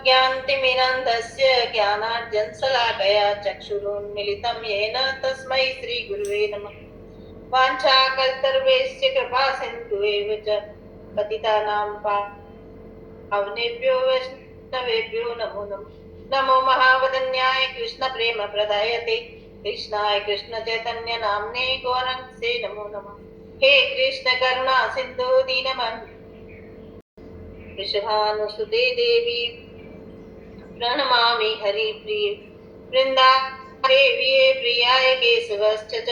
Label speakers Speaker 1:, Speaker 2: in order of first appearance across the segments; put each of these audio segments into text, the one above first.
Speaker 1: अज्ञानतिमिरन्धस्य ज्ञानार्जनशलाकया चक्षुरुन्मीलितं येन तस्मै श्रीगुरुवे नमः। वाञ्छाकल्पतरुभ्यश्च कृपासिन्धुभ्येव च पतितानां पावनेभ्यो वैष्णवेभ्यो नमो नमः। नमो महावदन्याय कृष्णप्रेमप्रदायते कृष्णाय कृष्णचैतन्य नाम्ने गौरङ्गसे नमो नमः। हे कृष्ण करुणा सिन्धु दीनबन्धु वृषभानुसुते देवी प्रणमामि हरिप्रिये वृन्दादेवी प्रियाय केशवश्च च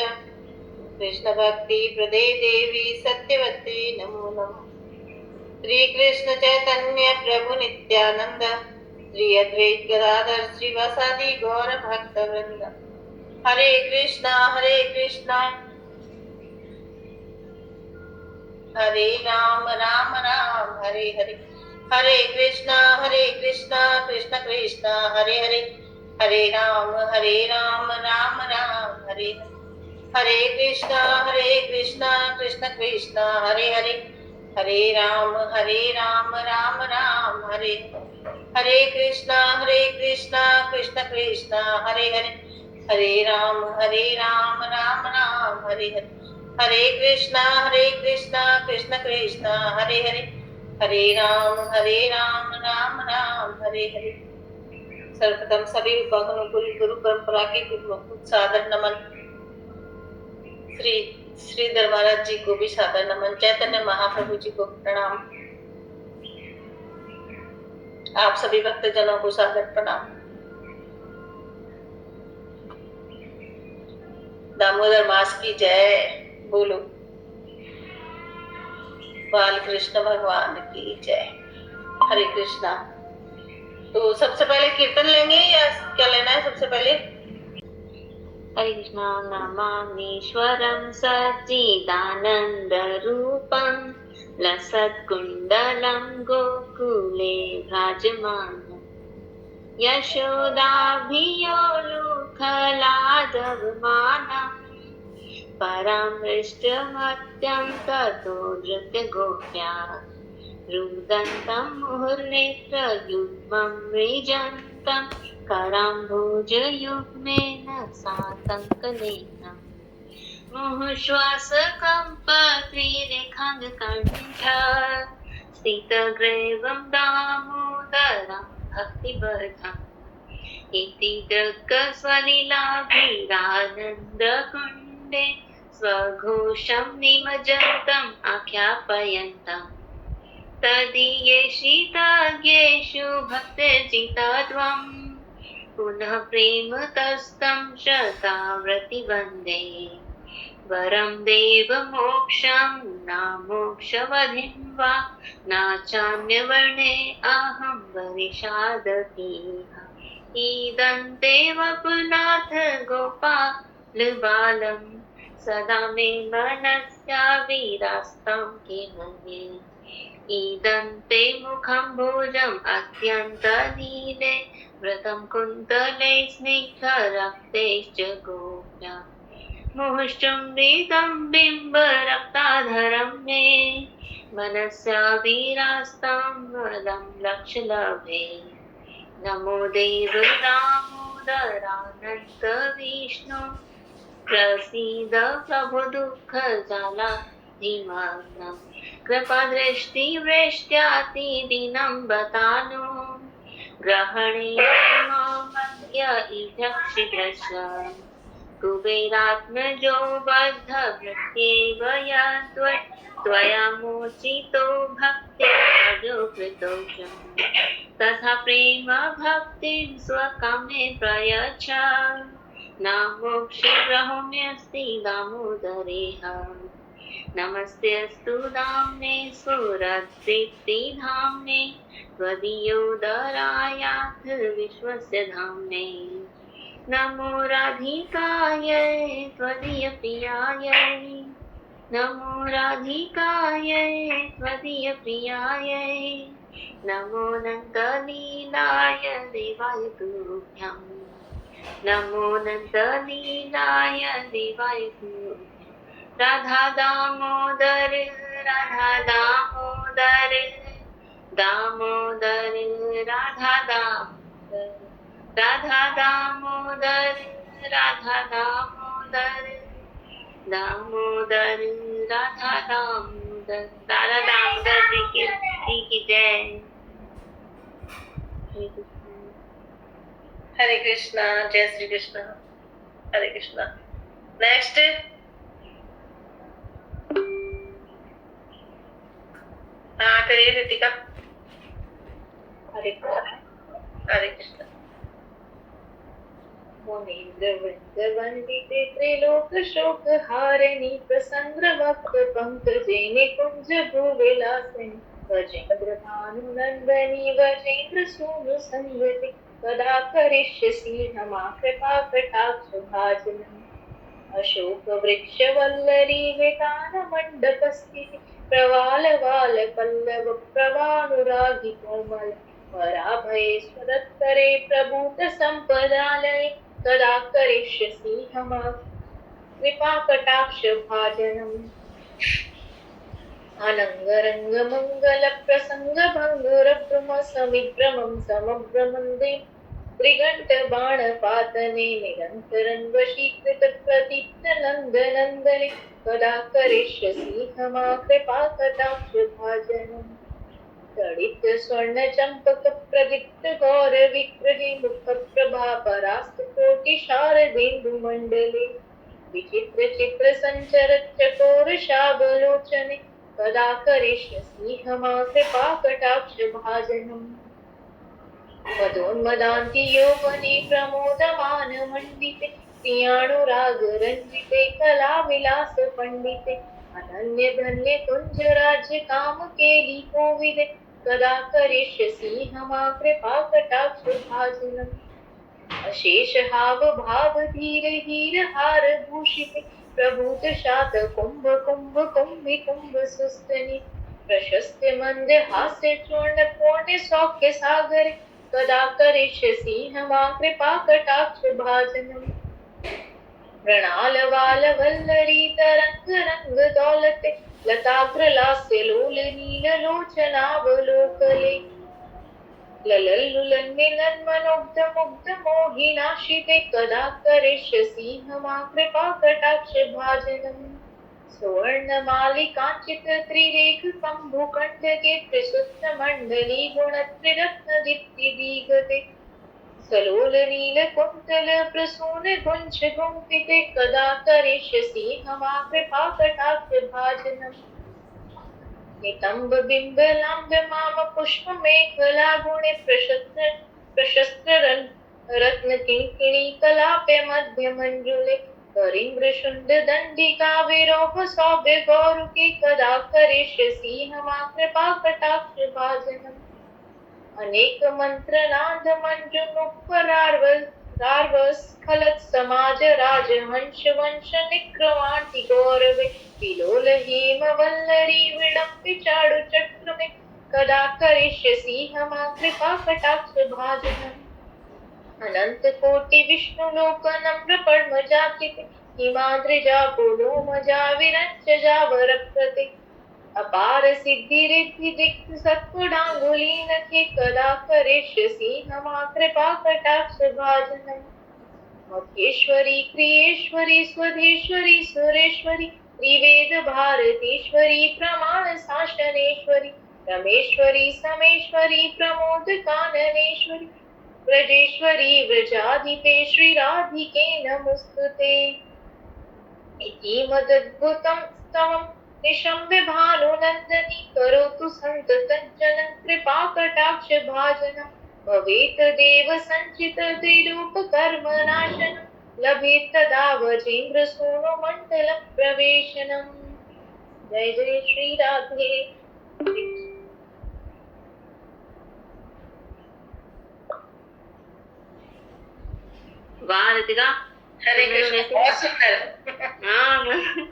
Speaker 1: कृष्णभक्तिप्रदे देवी सत्यवते नमो नमः। श्रीकृष्ण चैतन्य प्रभु नित्यानंद श्री अद्वैत गदाधर श्रीवासादि गौर भक्तवृंद। हरे कृष्णा हरे राम राम राम हरे हरे। हरे कृष्णा कृष्ण कृष्ण हरे हरे। हरे राम राम राम हरे हरे। हरे कृष्णा कृष्ण कृष्ण हरे हरे। हरे राम राम राम हरे। हरे कृष्णा कृष्ण कृष्ण हरे हरे। हरे राम राम राम हरे हरे। हरे कृष्णा कृष्ण कृष्ण हरे हरे। हरे राम राम राम हरे हरे। सर्वप्रथम सभी गुरु परंपरा के गुरुओं को सादर नमन। श्री श्रीधर महाराज जी को भी सादर नमन। चैतन्य महाप्रभु जी को प्रणाम। आप सभी भक्तजनों को सादर प्रणाम। दामोदर मास की जय बोलो। बाल कृष्ण भगवान की जय। हरे कृष्णा। तो सबसे पहले कीर्तन लेंगे या क्या लेना है सबसे पहले?
Speaker 2: हरे कृष्णा। नमामीश्वरं सच्चिदानन्दरूपं लसत्कुण्डलं गोकुले भ्राजमानं यशोदाभियोलुखलादवमानं परामृष्टमत्यं ततो धृतगोप्या रुदन्तं मुहुर्नेत्रयुग्मं मृजन्तं कराम्भोजयुग्मेन सातङ्कलेन मुहुश्वासकम्पत्रिरेखाङ्गकण्ठ स्थितग्रीवं दामोदरं भक्तिवर्धम् इति दृक्स्वलीलाभिरानन्दकुण्डे स्वघोषं निमज्जन्तम् आख्यापयन्तम् तदीयेषितज्ञेषु भक्तजितात्वं पुनः प्रेमतस्तं शताव्रतिवन्दे वरं देवमोक्षं नामोक्षवधिं वा नाचान्यवर्णे अहं वरिषादतीह ईदन्ते वपुनाथ गोपालबालं सदा मे मनस्या विरास्तं किमये ईदन्ते मुखं भोजम् अत्यन्तनीले व्रतं कुन्तले स्निग्धरक्तैश्च गोप्या मुहुश्चुम्बितं बिम्बरक्ताधरं मे मनस्या विरास्तं वरं लक्ष्यलभे नमो देव दामोदरानन्त विष्णु प्रसीद प्रभु दुःखजलाधिमग्नं कृपादृष्टिवृष्ट्यातिदीनं बतानु ग्रहणे मामद्य इत्यक्षिदश कुबेरात्मजो बद्धभृत्येव त्वया मोचितो भक्त्याजो कृतोषं तथा प्रेम भक्तिं स्वकामे प्रयच्छ नामोक्षरहम्यस्ति दामोदरेह नमस्तेऽस्तु दाम्ने सुरदीप्तिधाम्ने त्वदीयोदरायाथ विश्वस्य धाम्ने नमो राधिकायै त्वदीयप्रियायै नमो राधिकायै त्वदीयप्रियायै नमो नन्दलीलाय देवाय तुभ्यं नमो नन्दलीलाय देवाय तुभ्यं राधा दामोदर दामोदर राधा दामोदर, राधा दामोदर, राधा दामोदर, दामोदर राधा दामोदर। राधा दामोदर जी की जय।
Speaker 1: हरे कृष्णा, जय श्री कृष्णा, हरे कृष्णा। नेक्स्ट हाँ करिए रितिका।
Speaker 3: हरे कृष्णा।
Speaker 1: हरे कृष्णा।
Speaker 3: मुनीन्द्र वृंद वंदिते त्रिलोक शोक हारिणी प्रसन्न भक्त पंकजे निकुंज भूविलासिनी वजेन्द्र भानु नंदनी वजेन्द्र सूनु संगति कदा करिष्यसि नमा कृपा कटाक्ष भाजनम् अशोक वृक्ष वल्लरी वितान मंडप स्थिति प्रवाल वाल पल्लव प्रवानुरागी कोमल पराभये स्वदत्तरे प्रभूत संपदालय कदा करिष्यसि हमा कृपा कटाक्ष भाजनम् अनंगरंग मंगल प्रसंग भंगुर भ्रम समिभ्रमं समभ्रमन्दे त्रिगंट बाण पातने निरंतरं वशीकृत प्रदीप्त नंदनंदने कदा करिष्यसि हमा कृपा कटाक्ष भाजनम् तडित स्वर्ण चंपक प्रदीप्त गौर विग्रहे मुख प्रभा परास्त कोटि शारदेन्दु मंडले विचित्र चित्र संचर चकोर शाबलोचने कदा करिष्यसि हमा कृपा कटाक्ष भाजनम् मदोन्मदान्ति यौवने प्रमोदमान मंडिते प्रियानुराग रंजिते कला विलास पंडिते अनन्य धन्य कुंज राज्य काम केली कोविदे कदा करिष्यसि हमा कृपा कटाक्ष भाजनम् अशेष हाव भाव धीर हीर हार भूषिते प्रभूत शात कुंभ कुंभ कुंभी कुंभ सुस्तनि प्रशस्त मंद हास्य चूर्ण पूर्ण सौख्य सागरे कदा करिष्यसि हमा कृपा कटाक्ष भाजनम् मृणाल वाल वल्लरी तरंग रंग दौलते लताग्र लास्य लोल नील लोचनावलोकले ललल्लुलन मिलन मनोग्ध मुग्ध मोहिनाशिते कदा करिष्यसि हमा कृपा कटाक्ष भाजनम् सुवर्णमालिकांचित त्रिरेख कंभुकंडके त्रिसुत्त मंडली गुणत्रिरत्न दीप्ति दीगते सलोल नील कुंतल प्रसून गुंज गुंफिते कदा करिष्यसि हमा कृपा कटाक्ष भाजनम् नितंब बिंब लांब माम पुष्प मेखला गुणे प्रशस्त्र रत्न किंकिणी कलापे मध्य मंजुले करिंद्र शुंड दंडिका विरोह सौभ्य गौरुकी कदा करिष्यसि हमा कृपा कटाक्ष भाजनम् अनेक मंत्र नाद मंजुनुपरार्वस्खलत समाज राजहंस वंश निक्रमांति गौरवे विलोल हेम वल्लरी विडम्बि चारु चक्र में कदा करिष्यसि हमा कृपा कटाक्ष भाजनम् अनंत कोटि विष्णु लोक नम्र पद्म जाचिते हिमाद्रिजा पुलोमजा विरंच जावरप्रते अपार सिद्धि रिद्धि दिक् सत्पुडांगुली नखे कदा करिष्यसि हमा कृपा कटाक्ष भाजनम् महेश्वरी क्रियेश्वरी स्वधेश्वरी सुरेश्वरी त्रिवेद भारतीश्वरी प्रमाण शासनेश्वरी रमेश्वरी समेश्वरी प्रमोद काननेश्वरी व्रजेश्वरी व्रजाधिपे श्रीराधिके नमोस्तुते इति मदद्भुतं स्तवम् निशम्य भानुनन्दनी करोतु सन्ततं जनः कृपा कटाक्ष भाजनम् भवेत् देव संचित त्रिरूप कर्म नाशनम् लभेत् तदा वजेन्द्र सूनु मण्डल प्रवेशनम्। जय जय श्री राधे।
Speaker 2: वाह रितिका,
Speaker 1: हरे कृष्ण, बहुत सुंदर।
Speaker 2: हाँ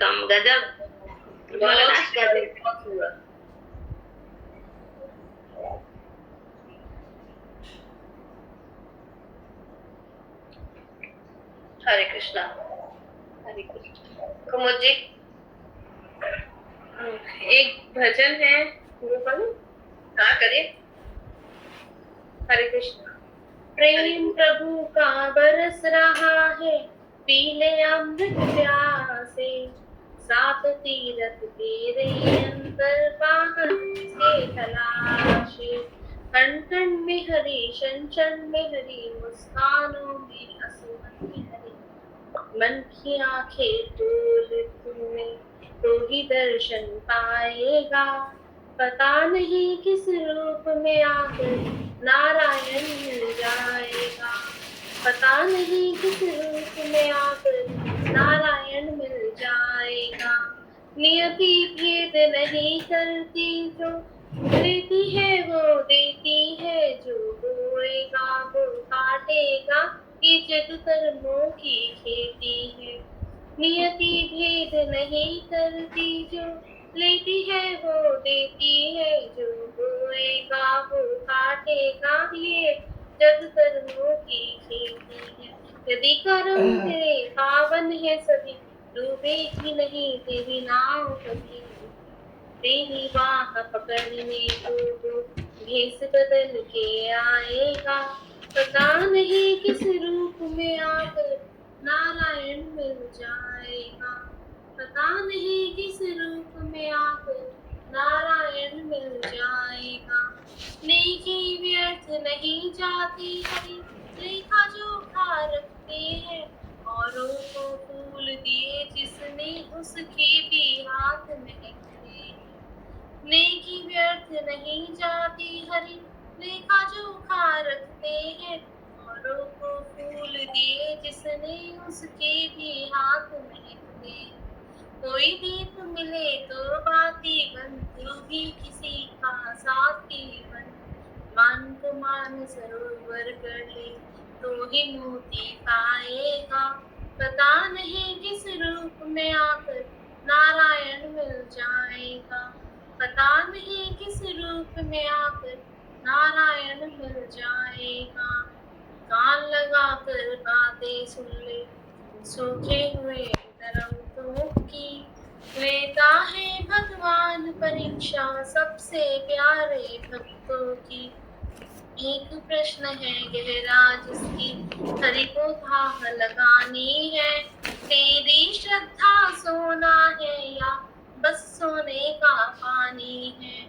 Speaker 2: कम गजब
Speaker 1: बहुत सुंदर। हरे कृष्णा।
Speaker 3: हरे कृष्ण।
Speaker 1: कुमुद जी
Speaker 3: एक भजन है वो पढ़ूं?
Speaker 1: हाँ करिए।
Speaker 3: हरे कृष्णा। प्रेम प्रभु का बरस रहा है, पीले अमृत प्यासे, सात तीरथ तेरे अंतर बाहर से तलाशे, कण कण में हरी, क्षण क्षण में हरी, मुस्कानों में असुवन में हरी, मन की आंखें खोल तूने तो ही दर्शन पाएगा, पता नहीं किस रूप में आकर नारायण मिल जाएगा, पता नहीं किस रूप में आकर नारायण मिल जाएगा। नियति भेद नहीं करती जो देती है वो देती है, जो बोएगा वो काटेगा, ये जग कर्मों की खेती है। नियति भेद नहीं करती जो लेती है वो देती है, जो बोएगा वो काटेगा, ये जग कर्मों की खेती है। यदि कर्म तेरे पावन है सभी, डूबेगी नहीं तेरी नाव कभी, तेरी बाह पकड़ने को भेष बदल के आएगा, पता नहीं किस रूप में आकर नारायण मिल जाएगा, पता नहीं किस रूप में आकर नारायण मिल जाएगा। नेकी व्यर्थ नहीं जाती हरी, लेखा जोखा रखते हैं, औरों को फूल दिए जिसने उसके भी हाथ महकते हैं। नेकी व्यर्थ नहीं जाती हरी, लेखा जोखा रखते हैं, औरों को फूल दिए जिसने उसके भी हाथ महकते हैं। कोई दीप मिले तो बाती बन, तू भी किसी का साथी बन, मान को मान सरोवर कर ले तो ही मोती पाएगा, पता नहीं किस रूप में आकर नारायण मिल जाएगा, पता नहीं किस रूप में आकर नारायण मिल जाएगा। कान लगा कर बातें सुन ले, सूखे हुए दरख्तों की, लेता है भगवान परीक्षा सबसे प्यारे भक्तों की। एक प्रश्न है गहरा जिसकी हरि को थाह लगानी है, तेरी श्रद्धा सोना है या बस सोने का पानी है,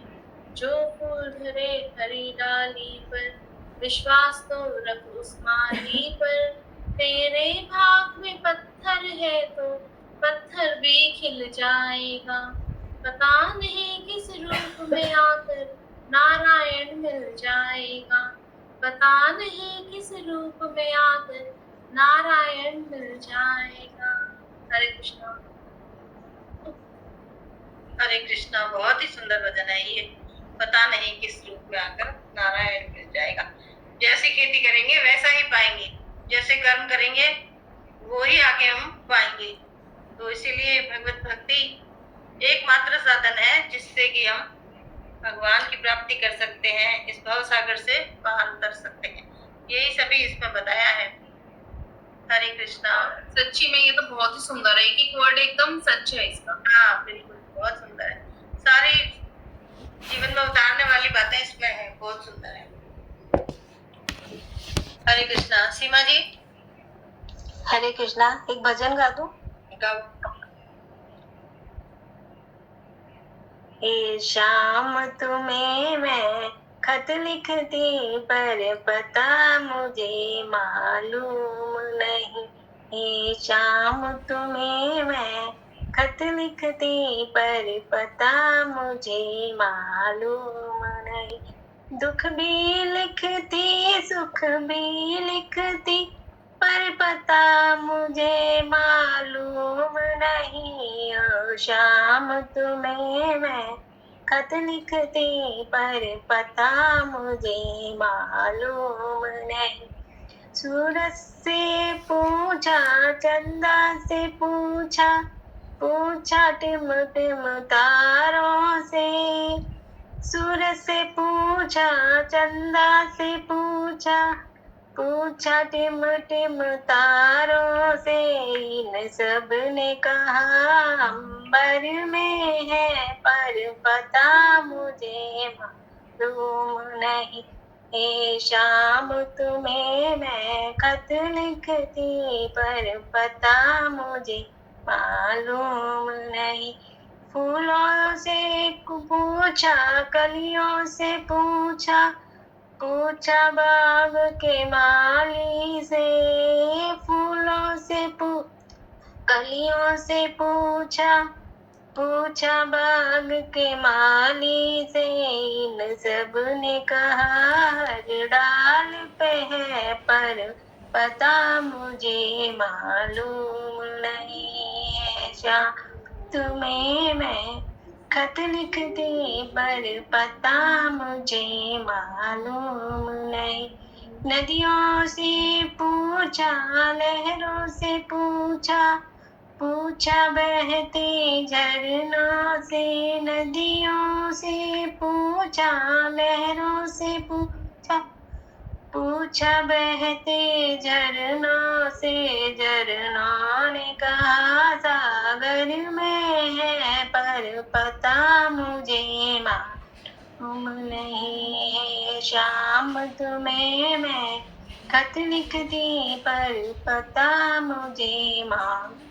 Speaker 3: जो फूल धरे हरी डाली पर विश्वास तो रख उस माली पर, तेरे भाग में पत्थर है तो पत्थर भी खिल जाएगा, पता नहीं किस रूप में आकर नारायण मिल जाएगा, पता नहीं किस रूप में आकर नारायण मिल जाएगा। हरे कृष्णा।
Speaker 1: हरे कृष्णा। बहुत ही सुंदर भजन है ये। पता नहीं किस रूप में आकर नारायण मिल जाएगा। जैसी खेती करेंगे वैसा ही पाएंगे, जैसे कर्म करेंगे वो ही आगे हम पाएंगे। तो इसीलिए भगवत भक्ति एकमात्र साधन है जिससे कि हम भगवान की प्राप्ति कर सकते हैं, इस भव सागर से बाहर उतर सकते हैं। यही सभी इसमें बताया है। हरे कृष्णा।
Speaker 3: सच्ची में ये तो बहुत ही सुंदर है, एक एक वर्ड एकदम सच है इसका।
Speaker 1: हाँ बिल्कुल, बहुत सुंदर है। सारी जीवन में उतारने वाली बातें इसमें है, बहुत सुंदर है। हरे कृष्णा। सीमा जी।
Speaker 4: हरे कृष्णा। एक भजन गा दूं?
Speaker 1: गाओ।
Speaker 4: ए शाम तुम्हें मैं खत लिखती पर पता मुझे मालूम नहीं, ए शाम तुम्हें मैं खत लिखती पर पता मुझे मालूम नहीं, दुख भी लिखती सुख भी लिखती पर पता मुझे मालूम नहीं, ओ शाम तुम्हें मैं खत लिखती पर पता मुझे मालूम नहीं, सूरज से पूछा चंदा से पूछा, पूछा टिम टिम तारों से, सूरज से पूछा चंदा से पूछा, पूछा टिम टिम तारों से, इन सब ने कहा अंबर में है पर पता मुझे मालूम नहीं। हे शाम तुम्हें मैं खत लिखती, पर पता मुझे मालूम नहीं। फूलों से पूछा, कलियों से पूछा, पूछा बाग के माली से। फूलों से कलियों से पूछा, पूछा बाग के माली से। इन सब ने कहा हर डाल पे है, पर पता मुझे मालूम नहीं है। शाम तुम्हें मैं खत लिखती, पर पता मुझे मालूम नहीं। नदियों से पूछा, लहरों से पूछा, पूछा बहते झरनों से। नदियों से पूछा, लहरों से पूछा, पूछा बहते झरनों से। झरनों ने कहा सागर में है, पर पता मुझे मालूम नहीं है। शाम तुम्हें मैं खत लिखती, पर पता मुझे मालूम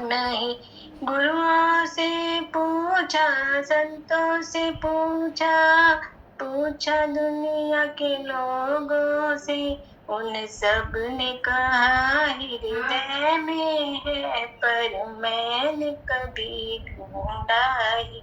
Speaker 4: नहीं। गुरुओं से पूछा, संतों से पूछा, पूछा दुनिया के लोगों से। उन सब ने कहा हृदय में है, पर मैंने कभी ढूंढा ही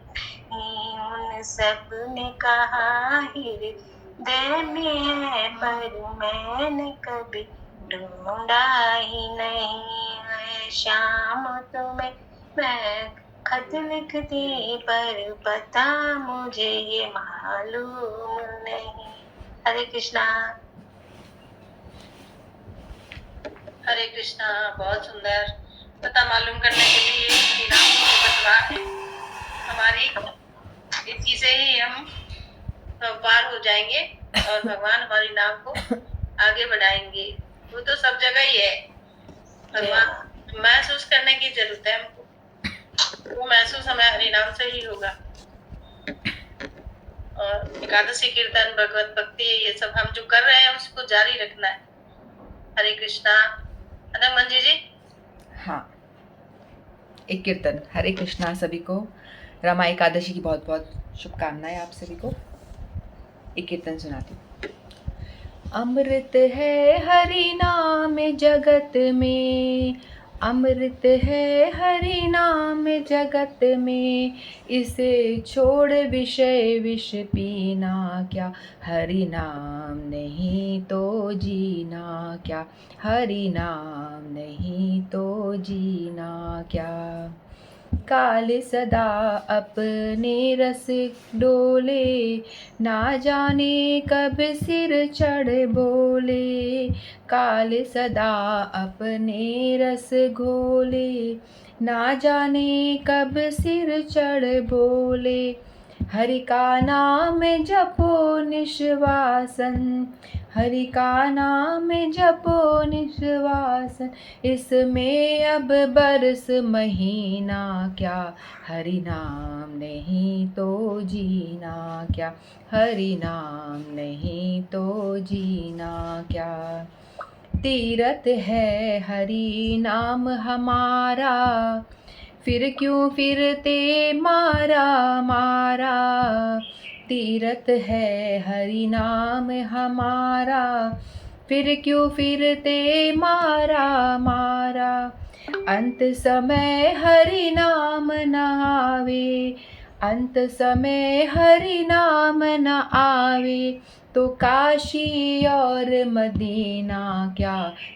Speaker 4: नहीं। उन सब ने कहा हृदय में है, पर मैंने कभी ढूंढा ही नहीं। शाम तुम्हें मैं खत लिखती, पर पता मुझे मालूम नहीं। हरे कृष्णा।
Speaker 1: हरे कृष्णा। बहुत सुंदर। पता मालूम करने के लिए श्री राम जी बतवा है। हमारी इसी से ही हम पार हो जाएंगे और भगवान हमारी नाम को आगे बढ़ाएंगे। वो तो सब जगह ही है। भगवान महसूस करने की जरूरत है हमको। वो महसूस हमें हरि नाम से ही होगा। और एकादशी कीर्तन, भगवत भक्ति, ये सब हम जो कर रहे हैं उसको जारी रखना है। हरे कृष्णा। अनंत मंजी जी।
Speaker 5: हाँ, एक कीर्तन। हरे कृष्णा सभी को। रमा एकादशी की बहुत बहुत शुभकामनाएं आप सभी को। एक कीर्तन सुनाती हूँ। अमृत है हरि नाम जगत में, अमृत है हरि नाम जगत में। इसे छोड़ विषय विष पीना क्या, हरि नाम नहीं तो जीना क्या, हरि नाम नहीं तो जीना क्या। काल सदा अपने रस डोले, ना जाने कब सिर चढ़ बोले। काल सदा अपने रस घोले, ना जाने कब सिर चढ़ बोले। हरि का नाम जपो निश्वासन, हरि का नाम जपो निश्वासन। इसमें अब बरस महीना क्या, हरि नाम नहीं तो जीना क्या, हरि नाम नहीं तो जीना क्या। तीरथ है हरि नाम हमारा, फिर क्यों फिरते मारा मारा। तीरथ है हरि नाम हमारा, फिर क्यों फिरते मारा मारा। अंत समय हरि नाम न आवे, अंत समय हरि नाम न आवे। तो काशी और मदीना क्या,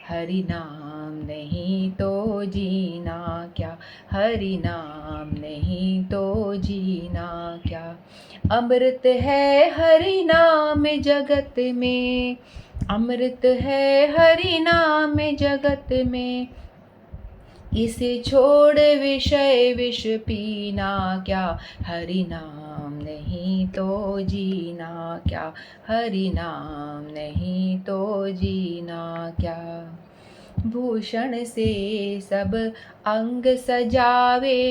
Speaker 5: हरि नाम नहीं तो जीना क्या, हरि नाम नहीं तो जीना क्या। अमृत है हरि नाम जगत में, अमृत है हरि नाम जगत में। इसे छोड़ विषय विष पीना क्या, हरि नाम नहीं तो जीना क्या, हरि नाम नहीं तो जीना क्या। भूषण से सब अंग सजावे,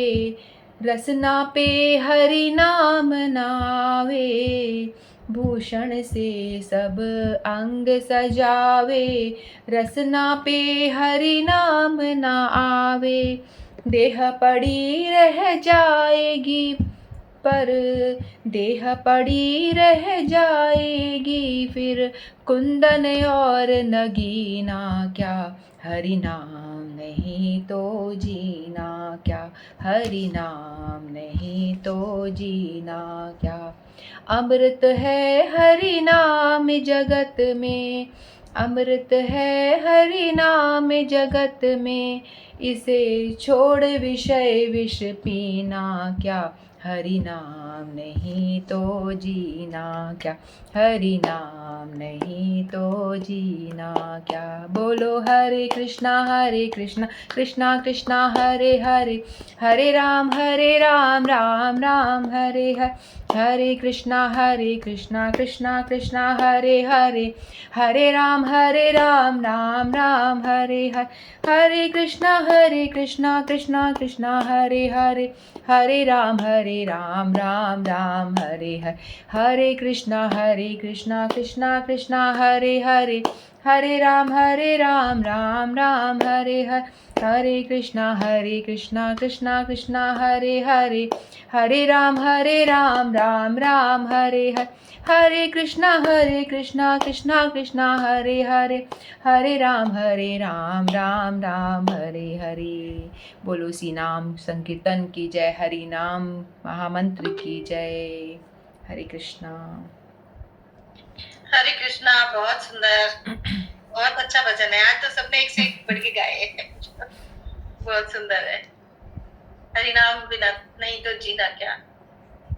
Speaker 5: रसना पे हरि नाम नावे। भूषण से सब अंग सजावे, रसना पे हरि नाम न आवे। देह पड़ी रह जाएगी पर देह पड़ी रह जाएगी, फिर कुंदन और नगीना क्या, हरि नाम नहीं तो जीना क्या, हरि नाम नहीं तो जीना क्या। अमृत है हरि नाम जगत में, अमृत है हरि नाम जगत में, इसे छोड़ विषय विष पीना क्या, हरि नाम नहीं तो जीना क्या, हरि नाम नहीं तो जीना क्या। बोलो हरे कृष्णा कृष्णा कृष्णा हरे हरे, हरे राम राम राम हरे हरे, हरे कृष्णा कृष्णा कृष्णा हरे हरे, हरे राम राम राम हरे हरे, हरे कृष्णा कृष्णा कृष्णा हरे हरे, हरे राम राम राम हरे हरे, हरे कृष्णा कृष्णा कृष्णा हरे हरे, हरे राम राम राम हरे हरे, हरे कृष्णा कृष्णा कृष्णा हरे हरे, हरे राम राम राम हरे हरे, हरे कृष्णा कृष्णा कृष्णा हरे हरे, हरे राम राम राम हरे हरे। बोलो सी नाम संकीर्तन की जय, हरि नाम महामंत्र की जय। हरे कृष्णा।
Speaker 1: हरे कृष्णा। बहुत सुंदर, बहुत अच्छा भजन है। आज तो सबने एक से एक बढ़ के गाए। बहुत सुंदर है। हरि नाम बिना नहीं तो जीना क्या।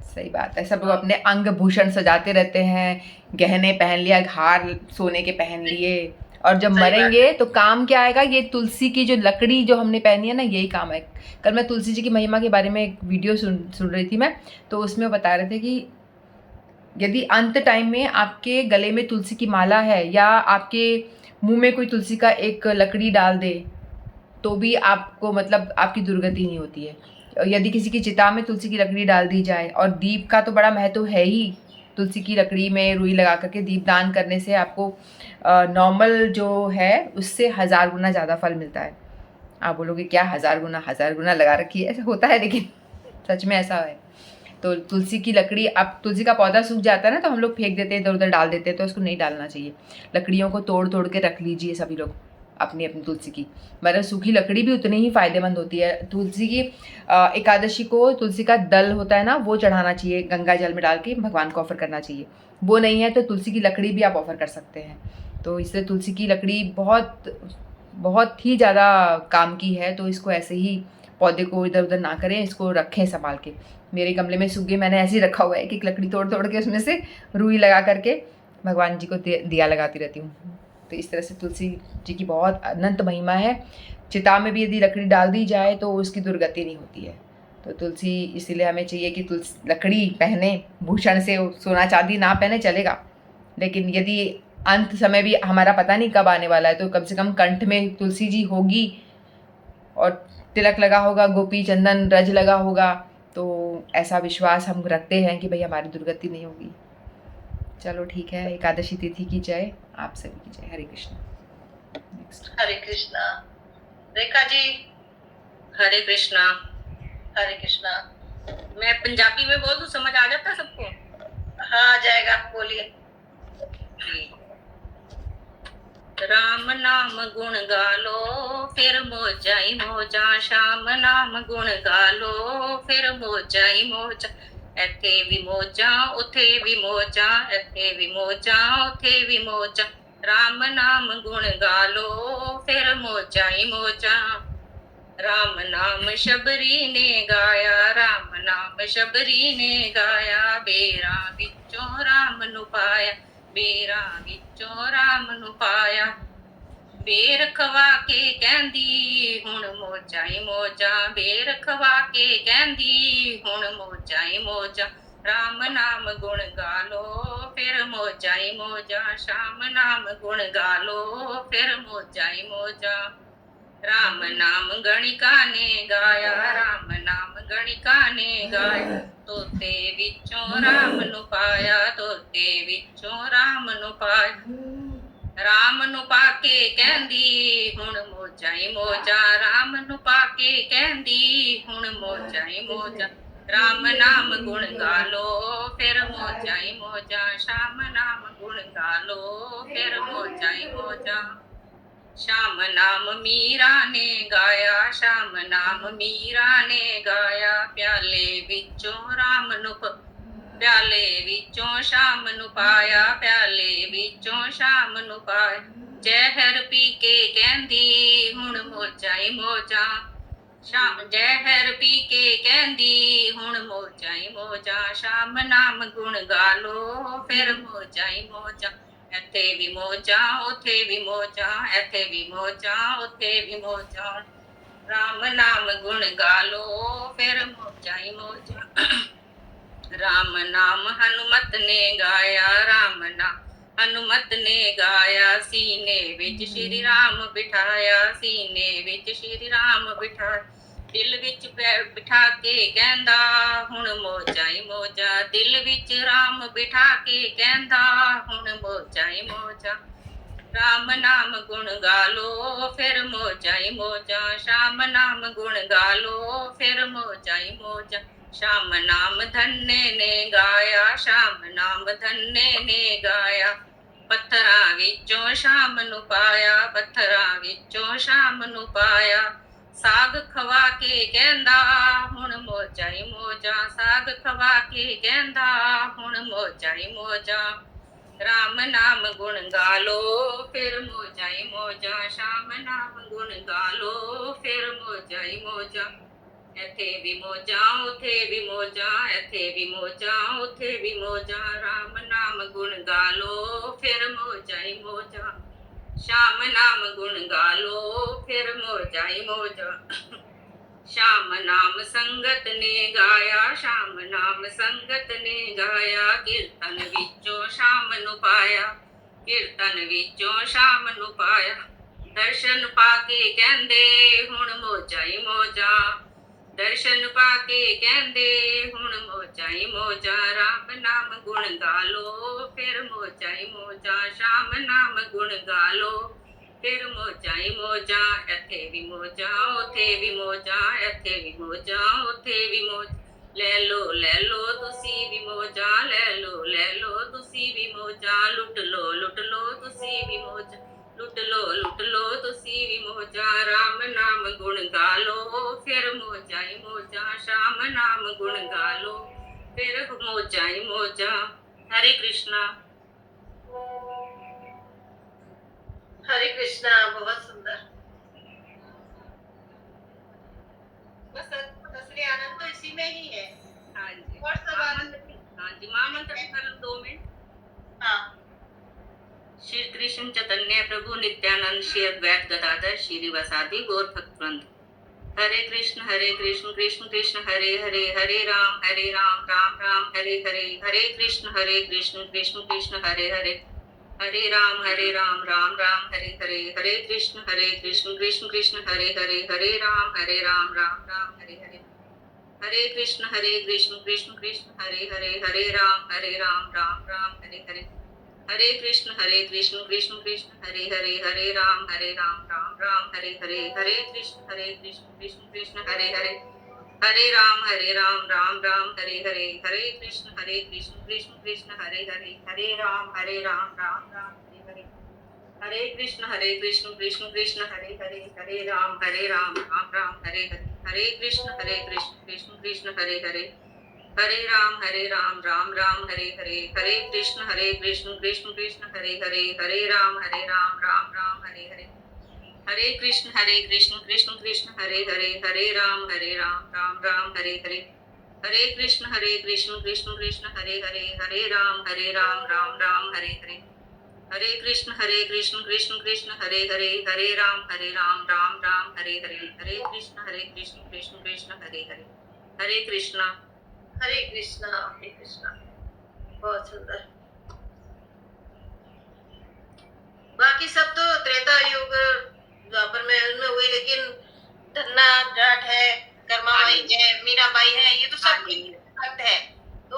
Speaker 5: सही बात है। सब लोग अपने अंग भूषण सजाते रहते हैं, गहने पहन लिया, हार सोने के पहन लिए, और जब
Speaker 1: सही बात
Speaker 5: मरेंगे तो काम क्या आएगा? ये तुलसी की जो लकड़ी जो हमने पहनी है ना, यही काम है। कल मैं तुलसी जी की महिमा के बारे में एक वीडियो सुन रही थी मैं, तो उसमें बता रहे थे कि यदि अंत टाइम में आपके गले में तुलसी की माला है या आपके मुंह में कोई तुलसी का एक लकड़ी डाल दे तो भी आपको मतलब आपकी दुर्गति नहीं होती है। यदि किसी की चिता में तुलसी की लकड़ी डाल दी जाए, और दीप का तो बड़ा महत्व है ही, तुलसी की लकड़ी में रुई लगा करके दीप दान करने से आपको नॉर्मल जो है उससे 1000 गुना ज़्यादा फल मिलता है। आप बोलोगे क्या 1000 गुना लगा रखी है? ऐसा होता है, लेकिन सच में ऐसा है। तो तुलसी की लकड़ी, अब तुलसी का पौधा सूख जाता है ना, तो हम लोग फेंक देते हैं, इधर उधर डाल देते हैं, तो उसको नहीं डालना चाहिए। लकड़ियों को तोड़ तोड़ के रख लीजिए सभी लोग अपनी अपनी तुलसी की। मतलब सूखी लकड़ी भी उतनी ही फायदेमंद होती है। तुलसी की एकादशी को तुलसी का दल होता है ना, वो चढ़ाना चाहिए, गंगा जल में डाल के भगवान को ऑफर करना चाहिए। वो नहीं है तो तुलसी की लकड़ी भी आप ऑफर कर सकते हैं। तो इससे तुलसी की लकड़ी बहुत बहुत ही ज़्यादा काम की है। तो इसको ऐसे ही पौधे को इधर उधर ना करें, इसको रखें संभाल के। मेरे गमले में सूख गए, मैंने ऐसे ही रखा हुआ है कि लकड़ी तोड़ तोड़ के उसमें से रुई लगा करके भगवान जी को दिया लगाती रहती हूँ। तो इस तरह से तुलसी जी की बहुत अनंत महिमा है। चिता में भी यदि लकड़ी डाल दी जाए तो उसकी दुर्गति नहीं होती है। तो तुलसी, इसीलिए हमें चाहिए कि तुलसी लकड़ी पहने, भूषण से सोना चांदी ना पहने चलेगा, लेकिन यदि अंत समय भी हमारा पता नहीं कब आने वाला है, तो कम से कम कंठ में तुलसी जी होगी और तिलक लगा होगा, गोपी चंदन रज लगा होगा, तो ऐसा विश्वास हम रखते हैं कि भाई हमारी दुर्गति नहीं होगी। चलो ठीक है, एकादशी तिथि की जय, आप सभी की जय। हरे कृष्ण। नेक्स्ट।
Speaker 1: हरे कृष्णा। रेखा जी।
Speaker 3: हरे कृष्णा।
Speaker 1: हरे कृष्णा।
Speaker 3: मैं पंजाबी में बोल दूं, समझ आ जाता सबको?
Speaker 1: हाँ आ जाएगा, बोलिए।
Speaker 3: राम नाम गुण गालो फिर मौजा ही मौजा, श्याम नाम गुण गालो फिर मौजा ही मौजा। ਇੱਥੇ ਵੀ ਮੌਜਾਂ ਉੱਥੇ ਵੀ ਮੌਜਾਂ, ਇੱਥੇ ਵੀ ਮੌਜਾਂ ਉੱਥੇ ਵੀ ਮੌਜਾਂ। ਰਾਮ ਨਾਮ ਗੁਣ ਗਾਲੋ ਫਿਰ ਮੌਜਾਂ ਹੀ ਮੌਜਾਂ। राम नाम शबरी ने गाया, राम नाम शबरी ने गाया। बेरा विचों राम नु पाया, बेरा विचों राम नु पाया। बेर खवा के कहंदी हुण मौजा ही मौजा, बेर खवा के कहंदी हुण मौजा ही मौजा। राम नाम गुण गालो फिर मौजा ही मौजा, श्याम नाम गुण गालो फिर मौजा ही मौजा।
Speaker 1: राम नाम गणिका ने गाया, राम नाम गणिका ने गाया, तोते विचों राम नु पाया, तोते विचों राम नु पाया। राम नु पाके कहंदी हुण मोजा ही मोजा, राम नु पाके कहंदी हुण मोजा ही मोजा। राम नाम गुण गालो फिर मोजा ही मोजा, श्याम नाम गुण गालो फिर मोजा ही मोजा। श्याम नाम मीरा ने गाया, श्याम नाम मीरा ने गाया, प्याले विचों राम नु प्याले विचों श्याम नु पाया, प्याले विचों श्याम नु पाया। जहर पी के कहंदी हुण मोजा ही मोजा, श्याम जहर पी के कहंदी हुण मोजा ही मोजा। श्याम नाम गुण गालो फिर मोजा ही मोजा, ਇੱਥੇ ਵੀ ਮੋਜਾ ਉੱਥੇ ਵੀ ਮੋਜਾ, ਇੱਥੇ ਵੀ ਮੋਜਾ ਉੱਥੇ ਵੀ ਮੋਜਾ। ਰਾਮ ਨਾਮ ਗੁਣ ਗਾਲੋ ਫਿਰ ਮੋਜਾ ਹੀ ਮੋਜਾ। ਰਾਮ ਨਾਮ ਹਨੂਮਤ ਨੇ ਗਾਇਆ, ਰਾਮ ਨਾਮ ਹਨੂਮਤ ਨੇ ਗਾਇਆ, ਸੀਨੇ ਵਿੱਚ ਸ਼੍ਰੀ ਰਾਮ ਬਿਠਾਇਆ, ਸੀਨੇ ਵਿੱਚ ਸ਼੍ਰੀ ਰਾਮ ਬਿਠਾਇਆ। ਦਿਲ ਵਿੱਚ ਬਿਠਾ ਕੇ ਕਹਿੰਦਾ ਹੁਣ ਮੋਜਾ ਹੀ ਮੋਜਾ, ਦਿਲ ਵਿੱਚ ਰਾਮ ਬਿਠਾ ਕੇ ਕਹਿੰਦਾ ਹੁਣ ਮੋਜਾ ਹੀ ਮੋਜਾ। ਰਾਮ ਨਾਮ ਗੁਣ ਗਾਲੋ ਫਿਰ ਮੋਜਾ ਹੀ ਮੋਜਾ, ਸ਼ਾਮ ਨਾਮ ਗੁਣ ਗਾਲੋ ਫਿਰ ਮੋਜਾ ਹੀ ਮੋਜਾ। ਸ਼ਾਮ ਨਾਮ ਧੰਨੇ ਨੇ ਗਾਇਆ, ਸ਼ਾਮ ਨਾਮ ਧੰਨੇ ਨੇ ਗਾਇਆ, ਪੱਥਰਾਂ ਵਿੱਚੋਂ ਸ਼ਾਮ ਨੂੰ ਪਾਇਆ, ਪੱਥਰਾਂ ਵਿੱਚੋਂ ਸ਼ਾਮ ਨੂੰ ਪਾਇਆ। ਸਾਗ ਖਵਾ ਕੇ ਕਹਿੰਦਾ ਹੁਣ ਮੋਜਾ ਹੀ ਮੋਜਾ, ਸਾਗ ਖਵਾ ਕੇ ਕਹਿੰਦਾ ਹੁਣ ਮੋਜਾ ਹੀ ਮੋਜਾ। ਰਾਮ ਨਾਮ ਗੁਣ ਗਾਲੋ ਫਿਰ ਮੋਜਾ ਹੀ ਮੋਜਾ, ਸ਼ਾਮ ਨਾਮ ਗੁਣ ਗਾਲੋ ਫਿਰ ਮੋਜਾ ਹੀ ਮੋਜਾ। ਇੱਥੇ ਵੀ ਮੋਜਾ ਉੱਥੇ ਵੀ ਮੋਜਾ, ਇੱਥੇ ਵੀ ਮੋਜਾ ਉੱਥੇ ਵੀ ਮੋਜਾ। ਰਾਮ ਨਾਮ ਗੁਣ ਗਾਲੋ ਫਿਰ ਮੋਜਾ ਹੀ ਮੋਜਾ, श्याम नाम गुण गालो फिर मोजा ही मोजा। श्याम नाम संगत ने गाया, श्याम नाम संगत ने गाया, कीर्तन विचों श्याम नु पाया, कीर्तन विचों श्याम नु पाया। दर्शन पाके कहंदे हुण मोजा ही मोजा, दर्शन पाके कहंदे हुण मोजा ही मोजा। राम नाम गुण गालो फिर मोजा ही मोजा, श्याम नाम गुण गालो फिर मोजा ही मोजा। ਇੱਥੇ ਵੀ ਮੋਜਾ ਉੱਥੇ ਵੀ ਮੋਜਾ, ਇੱਥੇ ਵੀ ਮੋਜਾ ਉੱਥੇ ਵੀ ਮੋਜਾ। ਲੈ ਲੋ ਤੁਸੀਂ ਵੀ ਮੋਜਾ, ਲੈ ਲੋ ਤੁਸੀਂ ਵੀ ਮੋਜਾ। ਲੁੱਟ ਲੋ ਤੁਸੀਂ ਵੀ ਮੋਜਾ, ਲੁੱਟ ਲੋ ਤੁਸੀਂ ਵੀ ਮੋਜਾ। ਰਾਮ ਨਾਮ ਗੁਣ ਗਾਲੋ ਫਿਰ ਮੋਜਾ ਹੀ ਮੋਜਾ, ਸ਼ਾਮ ਨਾਮ ਗੁਣ ਗਾਲੋ ਫਿਰ ਮੋਜਾ ਹੀ ਮੋਜਾ। हरे कृष्णा।
Speaker 3: हरे कृष्णा, बहुत सुंदर। बस असली आनंद तो इसी में ही है।
Speaker 1: हाँ जी,
Speaker 3: और सब आनंद।
Speaker 1: हाँ जी, महामंत्र भी कर लो 2 मिनट।
Speaker 3: हाँ।
Speaker 1: श्री कृष्ण चैतन्य प्रभु नित्यानंद श्री अद्वैत गदाधर श्री वासादि गौर भक्तवृंद। हरे कृष्ण कृष्ण कृष्ण हरे हरे, हरे राम राम राम हरे हरे। हरे कृष्ण कृष्ण कृष्ण हरे हरे, हरे राम राम राम हरे हरे। हरे कृष्ण कृष्ण कृष्ण हरे हरे, हरे राम राम राम हरे हरे। हरे कृष्ण कृष्ण कृष्ण हरे हरे, हरे राम राम राम हरे हरे। हरे कृष्ण कृष्ण कृष्ण हरे हरे, हरे राम राम राम हरे हरे। हरे कृष्ण कृष्ण कृष्ण हरे हरे, हरे राम राम राम हरे हरे। हरे कृष्ण कृष्ण कृष्ण हरे हरे, हरे राम राम राम हरे हरे। हरे कृष्ण कृष्ण कृष्ण हरे हरे, हरे राम राम राम हरे हरे। हरे कृष्ण कृष्ण कृष्ण हरे हरे, हरे राम राम राम हरे हरे। हरे कृष्ण कृष्ण कृष्ण हरे हरे, हरे राम राम राम हरे हरे। हरे कृष्ण कृष्ण कृष्ण हरे हरे, हरे राम राम राम हरे हरे। हरे कृष्ण कृष्ण कृष्ण हरे हरे, हरे राम राम राम हरे हरे। हरे कृष्ण कृष्ण कृष्ण हरे हरे, हरे राम राम राम हरे हरे। हरे कृष्ण कृष्ण कृष्ण हरे हरे, हरे कृष्णा।
Speaker 3: हरे कृष्णा, बहुत सुंदर। बाकी सब तो त्रेता युग द्वापर में उनमें हुए, लेकिन
Speaker 1: लेकिन धन्ना जाट है, कर्माबाई है, मीराबाई है, ये तो सब भक्त है। तो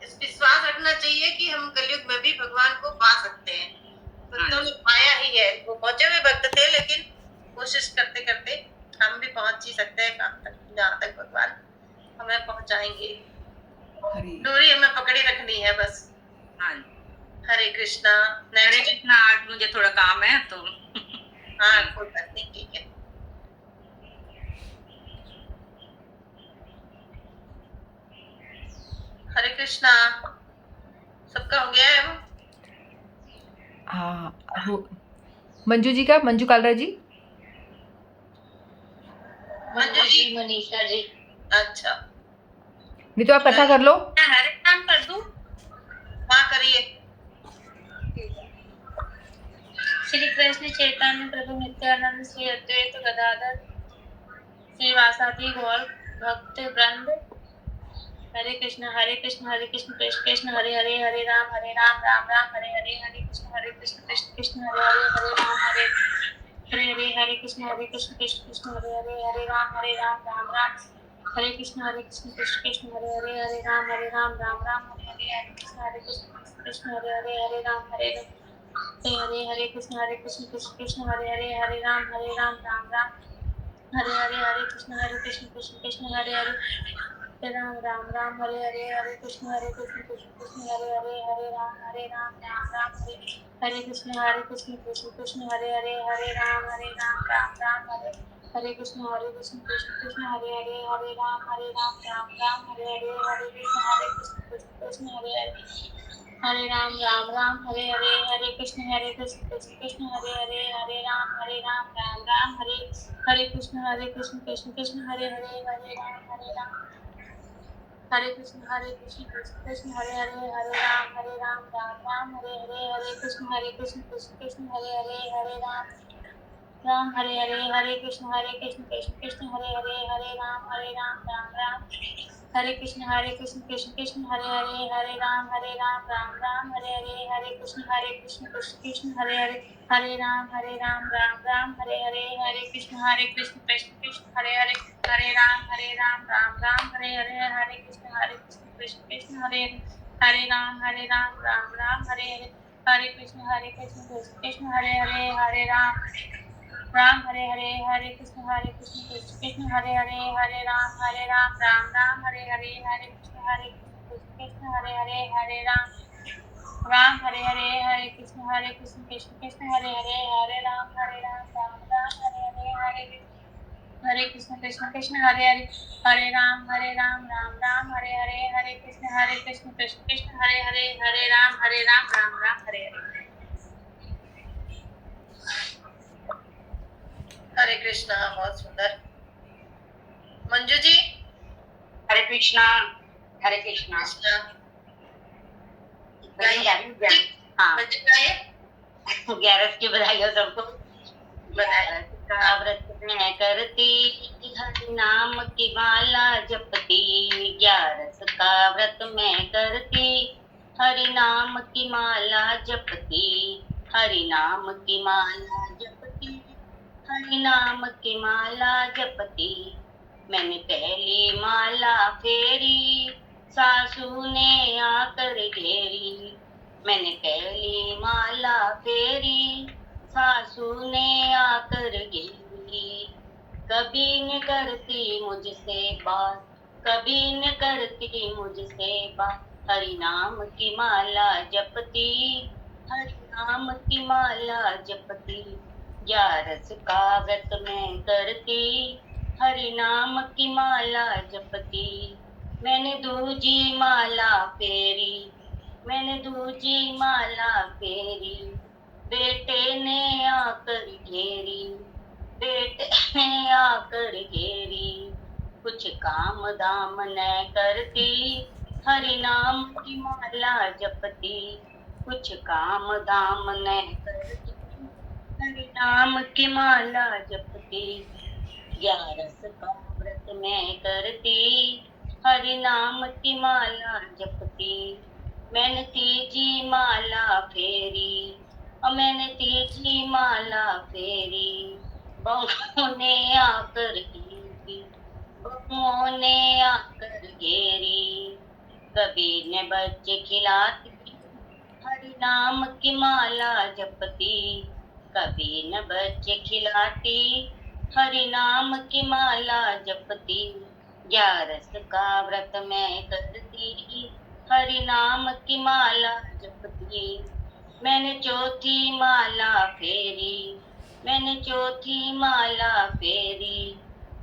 Speaker 1: इस विश्वास रखना चाहिए कि हम कलयुग में भी भगवान को पा सकते हैं। भक्तों ने पाया ही है, वो पहुंचे हुए भक्त थे, लेकिन कोशिश करते करते हम भी पहुंच ही सकते हैं कहाँ तक, जहाँ तक भगवान हमें पहुंचाएंगे। दूरी हमें पकड़ी रखनी है बस।
Speaker 6: हाँ
Speaker 1: हरे कृष्णा।
Speaker 6: हरे
Speaker 1: नेक्स्ट।
Speaker 6: कृष्णा, आज मुझे थोड़ा काम है तो
Speaker 1: हाँ कोई बात नहीं, ठीक है। हरे कृष्णा। सबका हो गया है वो?
Speaker 5: हाँ मंजू जी का, मंजू कालरा जी।
Speaker 1: मंजू जी।
Speaker 2: मनीषा जी।
Speaker 1: अच्छा,
Speaker 5: नहीं तो आप कथा कर लो।
Speaker 3: मैं हरे नाम कर दूं?
Speaker 1: हाँ करिए।
Speaker 3: श्री कृष्ण चैतन्य प्रभु नित्यानंद श्री अद्वैत गदाधर श्री वासादि गौर भक्त वृंद। हरे कृष्ण हरे कृष्ण कृष्ण कृष्ण हरे हरे, हरे राम राम राम हरे हरे, हरे कृष्ण कृष्ण कृष्ण हरे हरे, हरे राम हरे हरे, हरे कृष्ण कृष्ण कृष्ण हरे हरे, हरे राम राम राम हरे कृष्ण कृष्ण कृष्ण हरे हरे, हरे राम राम राम हरे हरे, हरे कृष्ण कृष्ण हरे हरे, हरे राम हरे हरे कृष्ण कृष्ण कृष्ण हरे हरे, हरे राम राम राम हरे हरे, हरे कृष्ण कृष्ण कृष्ण हरे हरे, राम राम हरे हरे, हरे कृष्ण कृष्ण कृष्ण हरे हरे, हरे राम राम हरे हरे कृष्ण कृष्ण कृष्ण हरे हरे, हरे राम राम राम हरे कृष्ण कृष्ण कृष्ण हरे हरे, हरे राम राम राम हरे हरे, हरे कृष्ण कृष्ण कृष्ण हरे हरे, हरे राम राम हरे हरे, हरे कृष्ण कृष्ण कृष्ण हरे हरे, हरे राम राम राम हरे कृष्ण कृष्ण कृष्ण हरे हरे, हरे राम हरे कृष्ण कृष्ण कृष्ण हरे हरे, हरे राम राम राम हरे हरे, हरे कृष्ण कृष्ण कृष्ण हरे हरे, हरे राम हरे कृष्ण कृष्ण कृष्ण हरे हरे, हरे राम राम राम हरे कृष्ण कृष्ण कृष्ण हरे हरे, हरे राम राम राम हरे हरे, हरे कृष्ण कृष्ण कृष्ण हरे हरे, हरे राम राम राम हरे हरे, हरे कृष्ण कृष्ण कृष्ण हरे हरे, हरे राम राम राम हरे हरे, हरे कृष्ण कृष्ण कृष्ण हरे हरे, हरे राम राम राम हरे हरे, हरे कृष्ण कृष्ण कृष्ण हरे हरे, हरे राम हरे हरे, हरे कृष्ण कृष्ण कृष्ण हरे हरे, हरे राम राम राम हरे हरे, हरे कृष्ण कृष्ण कृष्ण हरे हरे, हरे राम हरे हरे, हरे कृष्ण कृष्ण कृष्ण हरे हरे, हरे राम राम राम हरे हरे, हरे कृष्ण कृष्ण हरे हरे, हरे राम राम राम हरे हरे, हरे कृष्ण कृष्ण कृष्ण हरे हरे, हरे राम राम राम हरे हरे।
Speaker 1: हरे कृष्णा, बहुत सुंदर। मंजू जी।
Speaker 6: हरे कृष्णा हरे कृष्णा।
Speaker 1: कृष्णा
Speaker 6: हाँ
Speaker 1: मंजू गाइए।
Speaker 6: 11 की बधाई हो सबको।
Speaker 1: बधाई।
Speaker 6: का व्रत मैं करती, हरि नाम की माला जपती, 11 का व्रत मैं करती, हरि नाम की माला जपती, हरि नाम की माला जपती, हरि नाम की माला जपती। मैंने पहली माला फेरी, सासू ने आकर घेरी, मैंने पहली माला फेरी, सासू ने आकर घेरी। कभी न करती मुझसे बात, कभी न करती मुझसे बात, हरि नाम की माला जपती, हरि नाम की माला जपती, 11 का व्रत मैं करती, हरि नाम की माला जपती। मैंने दूजी माला फेरी, मैंने दूजी माला फेरी, बेटे ने आकर घेरी, बेटे ने आकर घेरी। कुछ काम दाम न करती, हरि नाम की माला जपती, कुछ काम दाम न करती, हरि नाम की माला जपती। 11 का व्रत मैं करती, हरि नाम की माला जपती। मैंने तीजी माला फेरी, और मैंने तीजी माला फेरी, बहुओं ने आकर घेरी, बहुओं ने आकर घेरी, कबीर ने बच्चे खिलाती, हरि नाम की माला जपती, कबीर ने बच्चे खिलाती, हरि नाम की माला जपती, 11 का व्रत मैं करती, हरि नाम की माला जपती, मैंने चौथी माला फेरी, मैंने चौथी माला फेरी,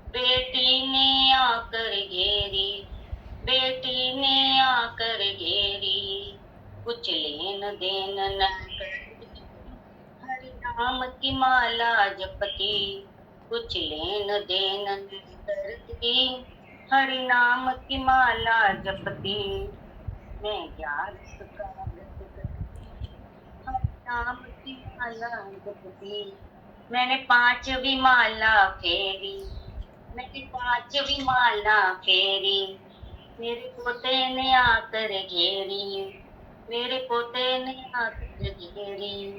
Speaker 6: बेटी ने आकर घेरी, बेटी ने आकर घेरी, कुछ लेन देन न करती, हरि नाम की माला जपती, कुछ लेन देन न करती, हरि नाम की माला जपती, मैं 11 का व्रत करती, हरि नाम की माला जपती, मैंने 5वीं माला फेरी, मैंने 5वीं माला फेरी, मेरे पोते ने आकर घेरी, मेरे पोते ने आकर घेरी,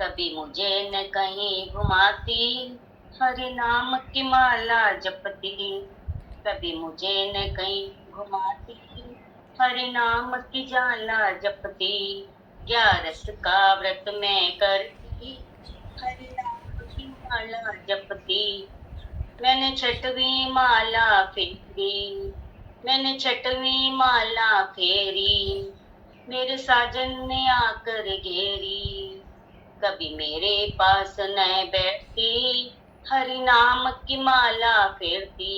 Speaker 6: कभी मुझे न कहीं घुमाती, हरि नाम की माला जपती, कभी मुझे न कहीं घुमाती, हरि नाम की जाला जपती, 11 का व्रत मैं करती, हरि नाम की माला जपती, मैंने 6वीं माला फेरी, मैंने 6वीं माला फेरी, मेरे साजन ने आकर घेरी, कभी मेरे पास न बैठती, हरि नाम की माला फेरती,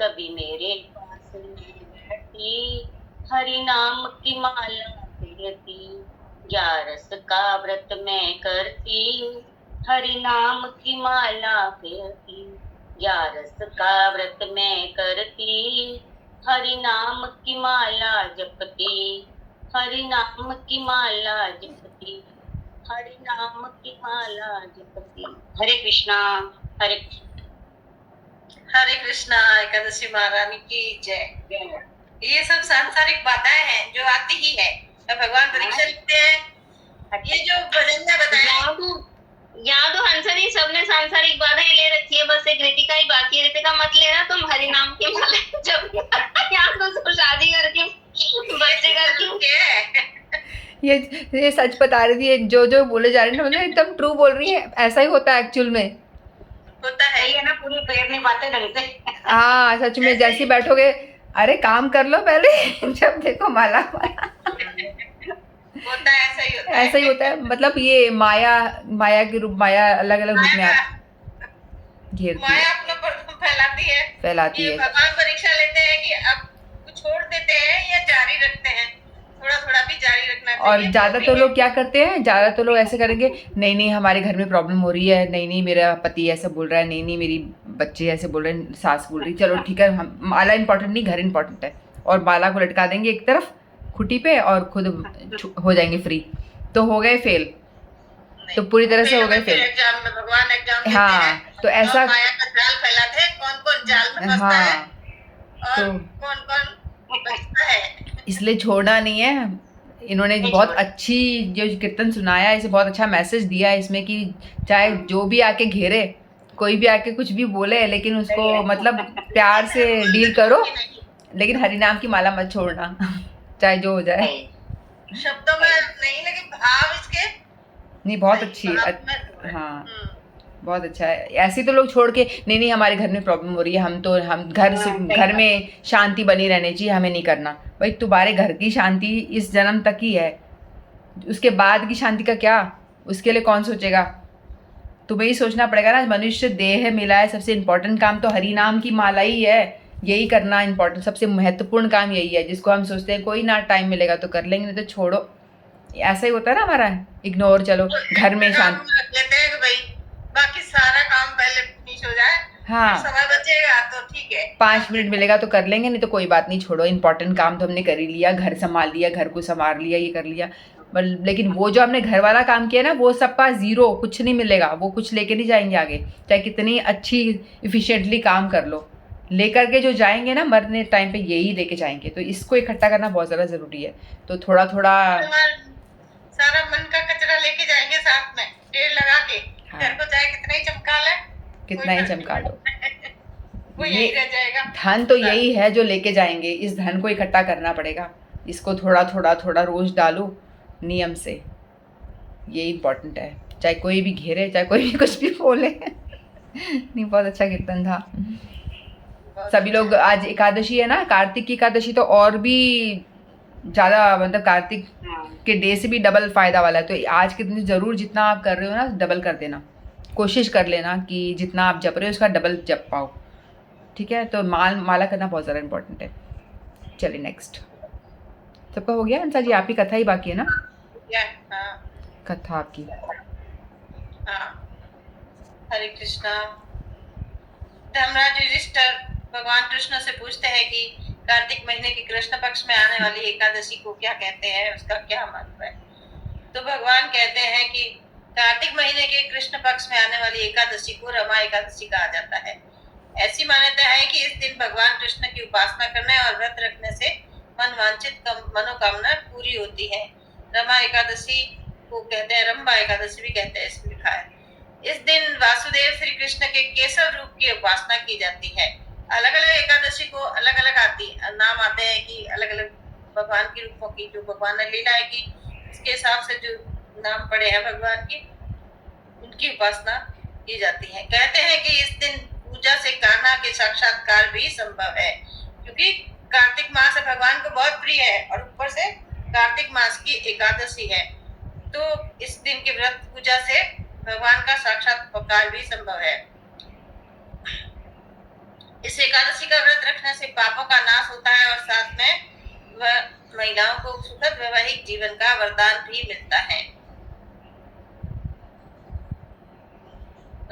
Speaker 6: कभी मेरे पास न बैठती, हरि नाम की माला फेरती, 11 का व्रत मैं करती, हरि नाम की माला फेरती, 11 का व्रत मैं करती, हरि नाम की माला जपती, हरि नाम की माला जपती, हरि नाम की माला जपती। हरे कृष्णा, हरे
Speaker 1: हरे कृष्णा। एकादशी महारानी की जय।
Speaker 6: कृष्णा।
Speaker 1: ये सब सांसारिक बाधाएं हैं जो आती ही है, तो भगवान परीक्षा लेते हैं। ये जो भजन में बताया,
Speaker 2: यहाँ तो हंसनी सबने सांसारिक बाधाएं ले रखी है, बस एक ऋतिका ही बाकी है। ऋतिका मत लेना तुम, हरि नाम की माला जब यहाँ तो शादी करके बच्चे करके
Speaker 5: ये सच बता रही थी, ये जो बोले जा रही है मतलब एकदम ट्रू बोल रही है। ऐसा ही होता है एक्चुअल में,
Speaker 1: होता है
Speaker 6: ये ना पूरी पेट नहीं पाते ढंग से।
Speaker 5: हाँ सच में। जैसे बैठोगे, अरे काम कर लो पहले जब देखो माला
Speaker 1: होता है, ऐसा ही होता है।
Speaker 5: ऐसा ही होता है। मतलब ये माया के रूप, माया अलग अलग रूप में घेरती
Speaker 1: माया
Speaker 5: है,
Speaker 1: अपना पर फैलाती
Speaker 5: है।
Speaker 1: भगवान परीक्षा लेते हैं कि अब कुछ छोड़ देते हैं या जारी रखते हैं, थोड़ा थोड़ा भी जारी रखना चाहिए।
Speaker 5: और ज्यादा तो लोग क्या करते हैं, ज्यादा तो लोग ऐसे करेंगे, नहीं हमारे घर में प्रॉब्लम हो रही है, नहीं मेरा पति ऐसा बोल रहा है, नहीं मेरी बच्चे ऐसे बोल रहे हैं, सास बोल रही, चलो ठीक है, हम माला इंपॉर्टेंट नहीं, घर इंपॉर्टेंट है। और माला को लटका देंगे एक तरफ खुटी पे और खुद हो जाएंगे फ्री, तो हो गए फेल, तो पूरी तरह से हो गए फेल।
Speaker 1: एग्जाम में भगवान एग्जाम देते
Speaker 5: हाँ
Speaker 1: हैं,
Speaker 5: तो ऐसा,
Speaker 1: माया का जाल फैलाते हैं, कौन कौन जाल में फंसता है
Speaker 5: हाँ
Speaker 1: और
Speaker 5: तो
Speaker 1: कौन कौन बचता है।
Speaker 5: इसलिए छोड़ना नहीं है। इन्होंने बहुत अच्छी जो कीर्तन सुनाया है, इसे बहुत अच्छा मैसेज दिया है इसमें कि चाहे जो भी आके घेरे, कोई भी आके कुछ भी बोले, लेकिन उसको मतलब प्यार से डील करो, लेकिन हरिनाम की माला मत छोड़ना चाहे जो हो जाए।
Speaker 1: शब्दों में नहीं, लेकिन भाव इसके
Speaker 5: नहीं बहुत अच्छी है, हाँ बहुत अच्छा है। ऐसे तो लोग छोड़ के नहीं हमारे घर में प्रॉब्लम हो रही है, हम घर में शांति बनी रहनी चाहिए, हमें नहीं करना। भाई तुम्हारे घर की शांति इस जन्म तक ही है, उसके बाद की शांति का क्या, उसके लिए कौन सोचेगा? तुम्हें ही सोचना पड़ेगा ना। मनुष्य देह मिला है, सबसे इम्पोर्टेंट काम तो हरि नाम की माला ही है, यही करना इम्पोर्टेंट, सबसे महत्वपूर्ण काम यही है, जिसको हम सोचते हैं कोई ना टाइम मिलेगा तो कर लेंगे, नहीं तो छोड़ो। ऐसा ही होता है ना हमारा, इग्नोर, चलो घर में शांति
Speaker 1: लेते हैं कि भाई बाकी सारा काम पहले फिनिश हो जाए,
Speaker 5: हाँ
Speaker 1: समय बचेगा तो ठीक है,
Speaker 5: 5 मिनट मिलेगा तो कर लेंगे, नहीं तो कोई बात नहीं, छोड़ो। इंपॉर्टेंट काम तो हमने कर ही लिया, घर संभाल लिया, घर को संभाल लिया, ये कर लिया, लेकिन वो जो हमने घर वाला काम किया ना, वो सबका जीरो, कुछ नहीं मिलेगा, वो कुछ लेके नहीं जाएंगे आगे, चाहे कितनी अच्छी इफिशिएंटली काम कर लो, लेकर के जो जाएंगे ना मरने टाइम पे यही लेके जाएंगे। तो इसको इकट्ठा करना बहुत ज़्यादा ज़रूरी है। तो थोड़ा थोड़ा
Speaker 1: सारा मन का कचरा लेके जाएंगे साथ में, ढेर लगा के,
Speaker 5: हाँ।
Speaker 1: घर को चाहे कितना ही चमका ले,
Speaker 5: कितना ही चमका लो,
Speaker 1: वो यही रह जाएगा।
Speaker 5: धन तो यही है जो लेके जाएंगे। इस धन को इकट्ठा करना पड़ेगा, इसको थोड़ा थोड़ा थोड़ा रोज डालो नियम से, ये इम्पोर्टेंट है। चाहे कोई भी घेरे, चाहे कोई भी कुछ भी बोले। नहीं, बहुत अच्छा कीर्तन था। सभी लोग, आज एकादशी है ना, कार्तिक की एकादशी तो और भी ज़्यादा, मतलब कार्तिक के डे से भी डबल फायदा वाला है। तो आज के दिन ज़रूर जितना आप कर रहे हो ना, डबल कर देना, कोशिश कर लेना कि जितना आप जप रहे हो उसका डबल जप पाओ, ठीक है। तो माला करना बहुत ज़्यादा इम्पोर्टेंट है। चलिए नेक्स्ट, सबका हो गया अंसा जी? आप ही कथा ही बाकी है ना?
Speaker 1: हाँ
Speaker 5: कथा आपकी।
Speaker 1: हाँ। हरे कृष्णा। धर्मराज युधिष्ठिर भगवान कृष्ण से पूछते हैं कि कार्तिक महीने की कृष्ण पक्ष में आने वाली एकादशी को क्या कहते हैं, उसका क्या महत्व है। तो भगवान कहते हैं कि कार्तिक महीने के कृष्ण पक्ष में आने वाली एकादशी को रमा एकादशी कहा जाता है। ऐसी मान्यता है कि इस दिन भगवान कृष्ण की उपासना करने और व्रत रखने से मनवांछित मनोकामना पूरी होती है। रमा एकादशी को कहते हैं, रंभा एकादशी भी कहते हैं, इसमें लिखा है। इस दिन वासुदेव श्री कृष्ण के केशव रूप की उपासना की जाती है। अलग अलग एकादशी को अलग अलग नाम आते हैं कि अलग अलग भगवान के रूपों की, जो भगवान ने लीला की इसके हिसाब से जो नाम पड़े हैं भगवान की, उनकी उपासना की जाती है। कहते हैं कि इस दिन पूजा से कान्हा के साक्षात्कार भी संभव है, क्योंकि कार्तिक मास भगवान को बहुत प्रिय है और ऊपर से कार्तिक मास की एकादशी है। तो इस दिन के व्रत पूजा से भगवान का साक्षात्कार भी संभव है। इस एकादशी का व्रत रखने से पापों का नाश होता है और साथ में वह महिलाओं को सुखद वैवाहिक जीवन का वरदान भी मिलता है।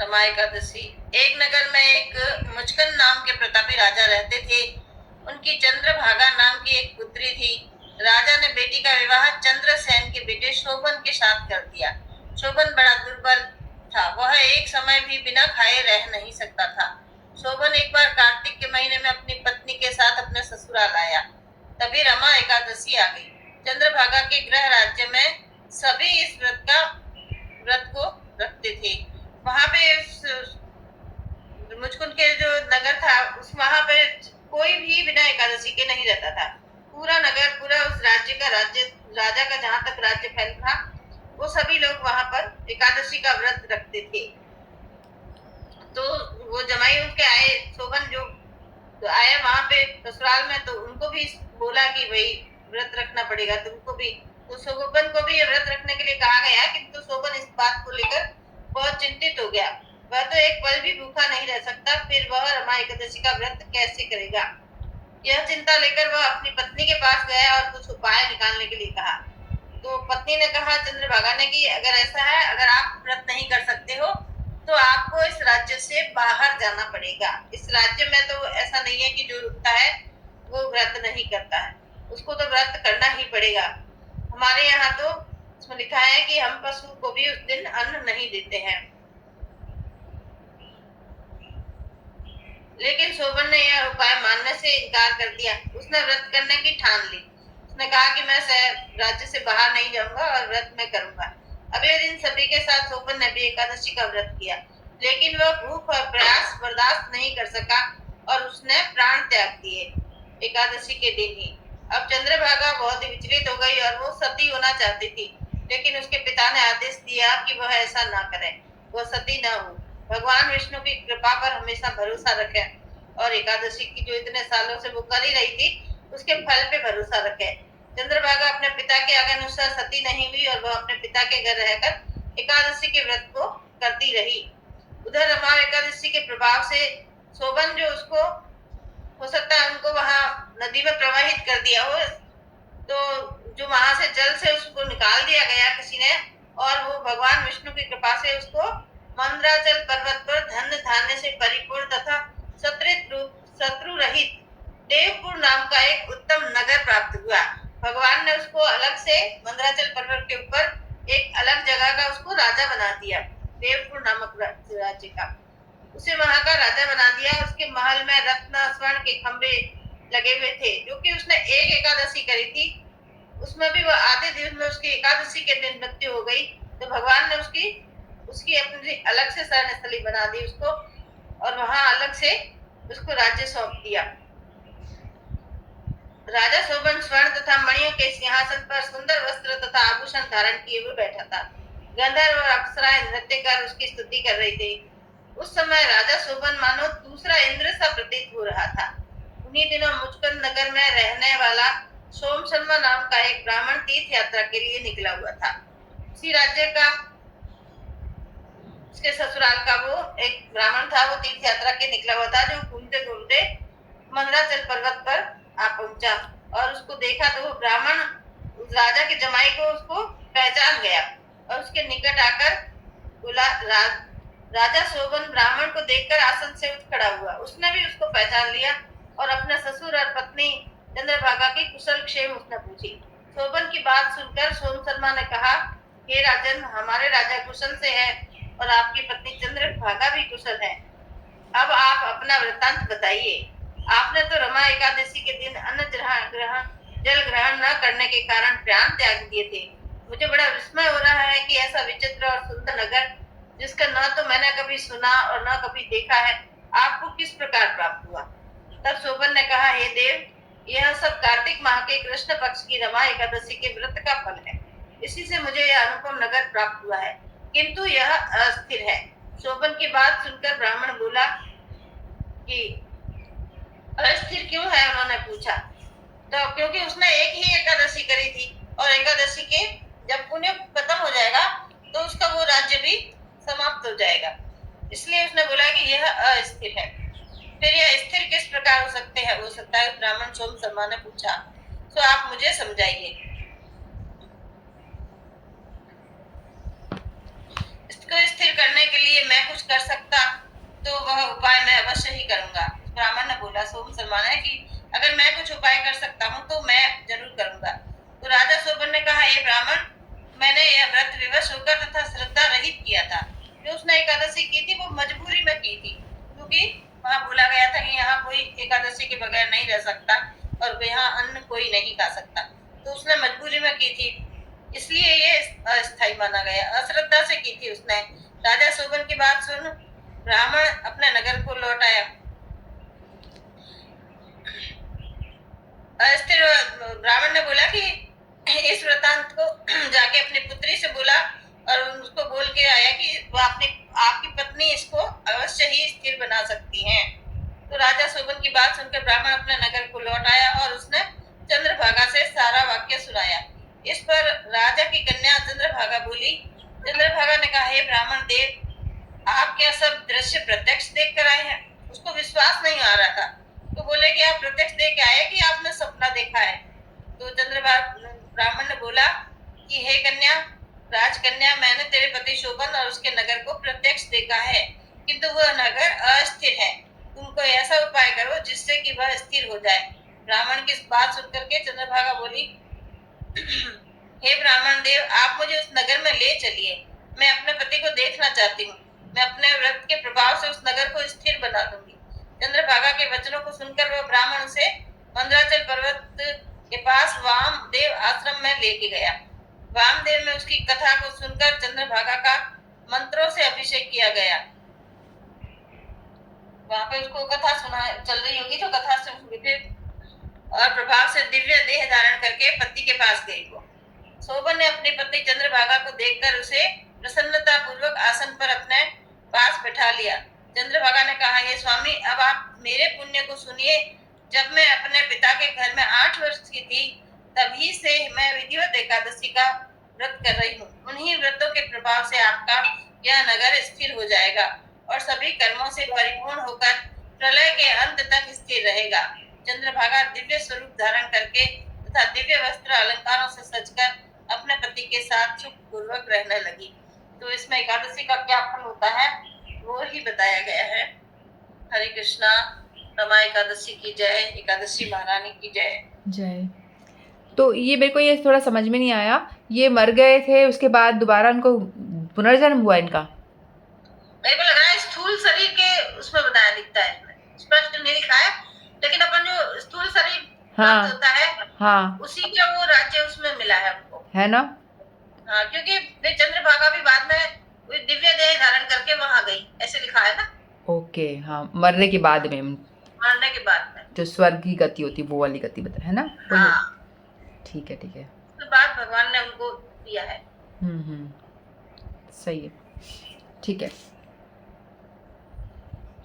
Speaker 1: रमा एकादशी। एक नगर में एक मुचकन नाम के प्रतापी राजा रहते थे। उनकी चंद्रभागा नाम की एक पुत्री थी। राजा ने बेटी का विवाह चंद्रसेन के बेटे शोभन के साथ कर दिया। शोभन बड़ा दुर्बल था, वह एक समय भी बिना खाए रह नहीं सकता था। शोभन एक बार कार्तिक के महीने में अपनी पत्नी के साथ अपने ससुराल आया। तभी रमा एकादशी आ गई। चंद्रभागा के गृह राज्य में सभी इस व्रत को रखते थे। वहां पे मुचकुंद के जो नगर था, उस वहां पे कोई भी बिना एकादशी के नहीं रहता था। पूरा नगर, पूरा उस राज्य का राजा का जहाँ तक राज्य फैल था, वो सभी लोग वहां पर एकादशी का व्रत रखते थे। तो वो जमाई उनके आए, शोभन जो आए वहां पे ससुराल में, तो उनको भी बोला कि भाई व्रत रखना पड़ेगा तुमको भी। तो शोभन को भी ये व्रत रखने के लिए कहा गया, किंतु शोभन इस बात को लेकर बहुत चिंतित हो गया। वह तो एक पल भी भूखा नहीं रह सकता, फिर वह रमा एकादशी का व्रत कैसे करेगा। यह चिंता लेकर वह अपनी पत्नी के पास गया और कुछ उपाय निकालने के लिए कहा। तो पत्नी ने कहा चंद्रभागा ने कि अगर ऐसा है, अगर आप व्रत नहीं कर सकते हो तो आपको इस राज्य से बाहर जाना पड़ेगा। इस राज्य में तो ऐसा नहीं है कि जो रुकता है वो व्रत नहीं करता है, उसको तो व्रत करना ही पड़ेगा। हमारे यहाँ तो इसमें लिखा है कि हम पशु को भी उस दिन अन्न नहीं देते हैं। लेकिन शोभन ने यह उपाय मानने से इनकार कर दिया। उसने व्रत करने की ठान ली। उसने कहा कि मैं राज्य से बाहर नहीं जाऊंगा और व्रत मैं करूंगा। अगले दिन सभी के साथ शोभन ने भी एकादशी का व्रत किया, लेकिन वह भूख और प्यास बर्दाश्त नहीं कर सका और उसने प्राण त्याग दिए एकादशी के दिन ही। अब चंद्रभागा बहुत ही विचलित हो गई और वो सती होना चाहती थी, लेकिन उसके पिता ने आदेश दिया कि वह ऐसा ना करे, वह सती ना हो। भगवान विष्णु की कृपा पर हमेशा भरोसा रखें और एकादशी की जो इतने सालों से वो कर ही रही थी, उसके फल पे भरोसा रखें। चंद्रभागा अपने पिता के आज्ञा अनुसार सती नहीं हुई और वह अपने पिता के घर रहकर एकादशी के व्रत को करती रही। उधर रमा एकादशी के प्रभाव से शोभन जो उसको हो सकता है उनको वहां नदी में प्रवाहित कर दिया हो, तो जो वहां से जल से उसको निकाल दिया गया किसी ने, और वो भगवान विष्णु की कृपा से उसको मंदराचल पर्वत पर धन धान्य से परिपूर्ण तथा शत्रु रहित देवपुर नाम का एक उत्तम नगर प्राप्त हुआ। भगवान ने उसको अलग से मंदराचल पर्वत के ऊपर एक अलग जगह का उसको राजा बना दिया, देवपुर नामक राज्य का। उसे वहां का राजा बना दिया। उसके महल में रत्न स्वर्ण के खंभे लगे हुए थे, जो कि उसने एक एकादशी करी थी, उसमें भी वह आधे दिन में उसकी एकादशी के दिन मृत्यु हो गई। तो भगवान ने उसकी अपनी अलग से शरण स्थली बना दी, उसको और वहां अलग से उसको राज्य सौंप दिया। राजा शोभन स्वर्ण तथा मणियों के सिंहासन पर सुंदर वस्त्र तथा आभूषण धारण किए हुए बैठा था। गंधर्व और अप्सराएं नृत्य कर उसकी स्तुति कर रही थी। उस समय राजा शोभन मानो दूसरा इंद्र सा प्रतीत हो रहा था। उन्हीं दिनों मुचकुंद नगर में रहने वाला सोम शर्मा नाम का एक ब्राह्मण तीर्थ यात्रा के लिए निकला हुआ था। उसी राज्य का उसके ससुराल का वो एक ब्राह्मण था। वो तीर्थ यात्रा के निकला हुआ था, जो घूमते घूमते मंदराचल पर्वत पर आ पहुंचा और उसको देखा तो वो ब्राह्मण उस राजा के जमाई को उसको पहचान गया और उसके निकट आकर बोला। राजा शोभन ब्राह्मण को देखकर आसन से उठ खड़ा हुआ। उसने भी उसको पहचान लिया और अपने ससुर और पत्नी चंद्रभागा की कुशल क्षेम उसने पूछी। शोभन की बात सुनकर सोम शर्मा ने कहा, हे राजन, हमारे राजा कुशल से है और आपकी पत्नी चंद्रभागा भी कुशल है। अब आप अपना वृत्तांत बताइए। आपने तो रमा एकादशी के दिन अन्न जल ग्रहण न करने के कारण प्राण त्याग दिए थे। मुझे बड़ा विस्मय हो रहा है कि ऐसा विचित्र और सुंदर नगर, जिसका न तो मैंने कभी सुना और न कभी देखा है, आपको किस प्रकार प्राप्त हुआ। तब शोभन ने कहा, हे देव, यह सब कार्तिक माह के कृष्ण पक्ष की रमा एकादशी के व्रत का फल है। इसी से मुझे यह अनुपम नगर प्राप्त हुआ है, किंतु यह अस्थिर है। शोभन की बात सुनकर ब्राह्मण बोला कि अस्थिर क्यों है? उन्होंने पूछा। तो क्योंकि उसने एक ही एकादशी करी थी और एकादशी के जब पुण्य खत्म हो जाएगा तो उसका वो राज्य भी समाप्त हो जाएगा, इसलिए उसने बोला कि यह अस्थिर है। फिर यह स्थिर किस प्रकार हो सकता है? ब्राह्मण सोम शर्मा ने पूछा। तो आप मुझे समझाइए। इसको स्थिर करने के लिए मैं कुछ कर सकता तो वह उपाय मैं अवश्य ही करूंगा। ब्राह्मण ने बोला सोम शर्मा ने कि अगर मैं कुछ उपाय कर सकता हूँ तो मैं जरूर करूंगा। तो राजा शोभन ने कहा, हे ब्राह्मण, मैंने यह व्रत विवश होकर तथा श्रद्धा रहित किया था। जो उसने एकादशी की थी वो मजबूरी में की थी, क्योंकि वहां बोला गया था कि यहाँ कोई एकादशी के बगैर नहीं रह सकता और यहाँ अन्न कोई नहीं खा सकता, तो उसने मजबूरी में की थी, इसलिए ये अस्थायी माना गया। अश्रद्धा से की थी उसने। राजा शोभन की बात सुन ब्राह्मण अपने नगर को लौट आया। अस्थिर ब्राह्मण ने बोला कि इस वृतांत को जाके अपनी पुत्री से बोला और उसको बोल के आया कि वो आपकी पत्नी इसको अवश्य ही स्थिर बना सकती हैं। तो राजा शोभन की बात सुनकर ब्राह्मण अपने नगर को लौट आया और उसने चंद्रभागा से सारा वाक्य सुनाया। इस पर राजा की कन्या चंद्रभागा बोली। चंद्रभागा ने कहा, हे ब्राह्मण देव, आप क्या सब दृश्य प्रत्यक्ष देख कर आए हैं? उसको विश्वास नहीं आ रहा था, तो बोले कि आप प्रत्यक्ष देख के आए कि आपने सपना देखा है? तो ब्राह्मण ने बोला कि हे कन्या, राजकन्या, मैंने तेरे पति शोभन और उसके नगर को प्रत्यक्ष देखा है, किंतु वह नगर अस्थिर है। तुम कोई ऐसा उपाय करो जिससे कि वह स्थिर हो जाए। ब्राह्मण की बात सुनकर के चंद्रभागा बोली, हे ब्राह्मण देव, आप मुझे उस नगर में ले चलिए। मैं अपने पति को देखना चाहती हूँ। मैं अपने व्रत के प्रभाव से उस नगर को स्थिर बना दूंगी। चंद्रभागा के वचनों को सुनकर वह ब्राह्मण उसे मंदराचल पर्वत के पास वामदेव आश्रम में लेके गया। वामदेव में उसकी कथा को सुनकर चंद्रभागा का मंत्रों से अभिषेक किया गया। वहां पे उसको कथा सुना चल रही होगी, तो कथा से फिर और प्रभाव से दिव्य देह धारण करके पति के पास गई। वो शोभन ने अपनी पत्नी चंद्रभागा को देखकर उसे प्रसन्नता पूर्वक आसन पर अपने पास बैठा लिया। चंद्रभागा ने कहा, हे स्वामी, अब आप मेरे पुण्य को सुनिए। जब मैं अपने पिता के घर में 8 वर्ष की थी, तभी से मैं विधिवत एकादशी का व्रत कर रही हूँ। उन्हीं व्रतों के प्रभाव से आपका यह नगर स्थिर हो जाएगा और सभी कर्मों से परिपूर्ण होकर प्रलय के अंत तक स्थिर रहेगा। चंद्रभागा दिव्य स्वरूप धारण करके तथा दिव्य वस्त्र अलंकारों से सजकर अपने पति के साथ सुख पूर्वक रहने लगी। तो इसमें एकादशी का क्या फल होता है वो ही बताया गया है। हरे कृष्णा। रमा एकादशी की जय। एकादशी महारानी की जय।
Speaker 5: जय। तो ये मेरे को ये थोड़ा समझ में नहीं आया, ये मर गए थे, उसके बाद दोबारा उनको पुनर्जन्म हुआ इनका?
Speaker 1: मेरे को लग रहा है स्थूल शरीर के उसमें बताया दिखता है, स्पष्ट नहीं लिखा है, लेकिन अपन जो स्थूल शरीर
Speaker 5: हाँ
Speaker 1: होता है,
Speaker 5: हाँ,
Speaker 1: उसी का वो राज्य उसमें मिला है उनको,
Speaker 5: है ना?
Speaker 1: हाँ, क्योंकि वे चंद्रभागा भी बाद में दिव्य देह धारण करके वहां गई, ऐसे लिखा है ना।
Speaker 5: ओके। ओके, हाँ, मरने के बाद में
Speaker 1: मरने के बाद में।
Speaker 5: जो स्वर्ग की गति होती है वो वाली गति बता, है ना? वही।
Speaker 1: हाँ,
Speaker 5: ठीक है, ठीक है।
Speaker 1: उसके बाद भगवान ने उनको दिया है।
Speaker 5: सही है, ठीक है।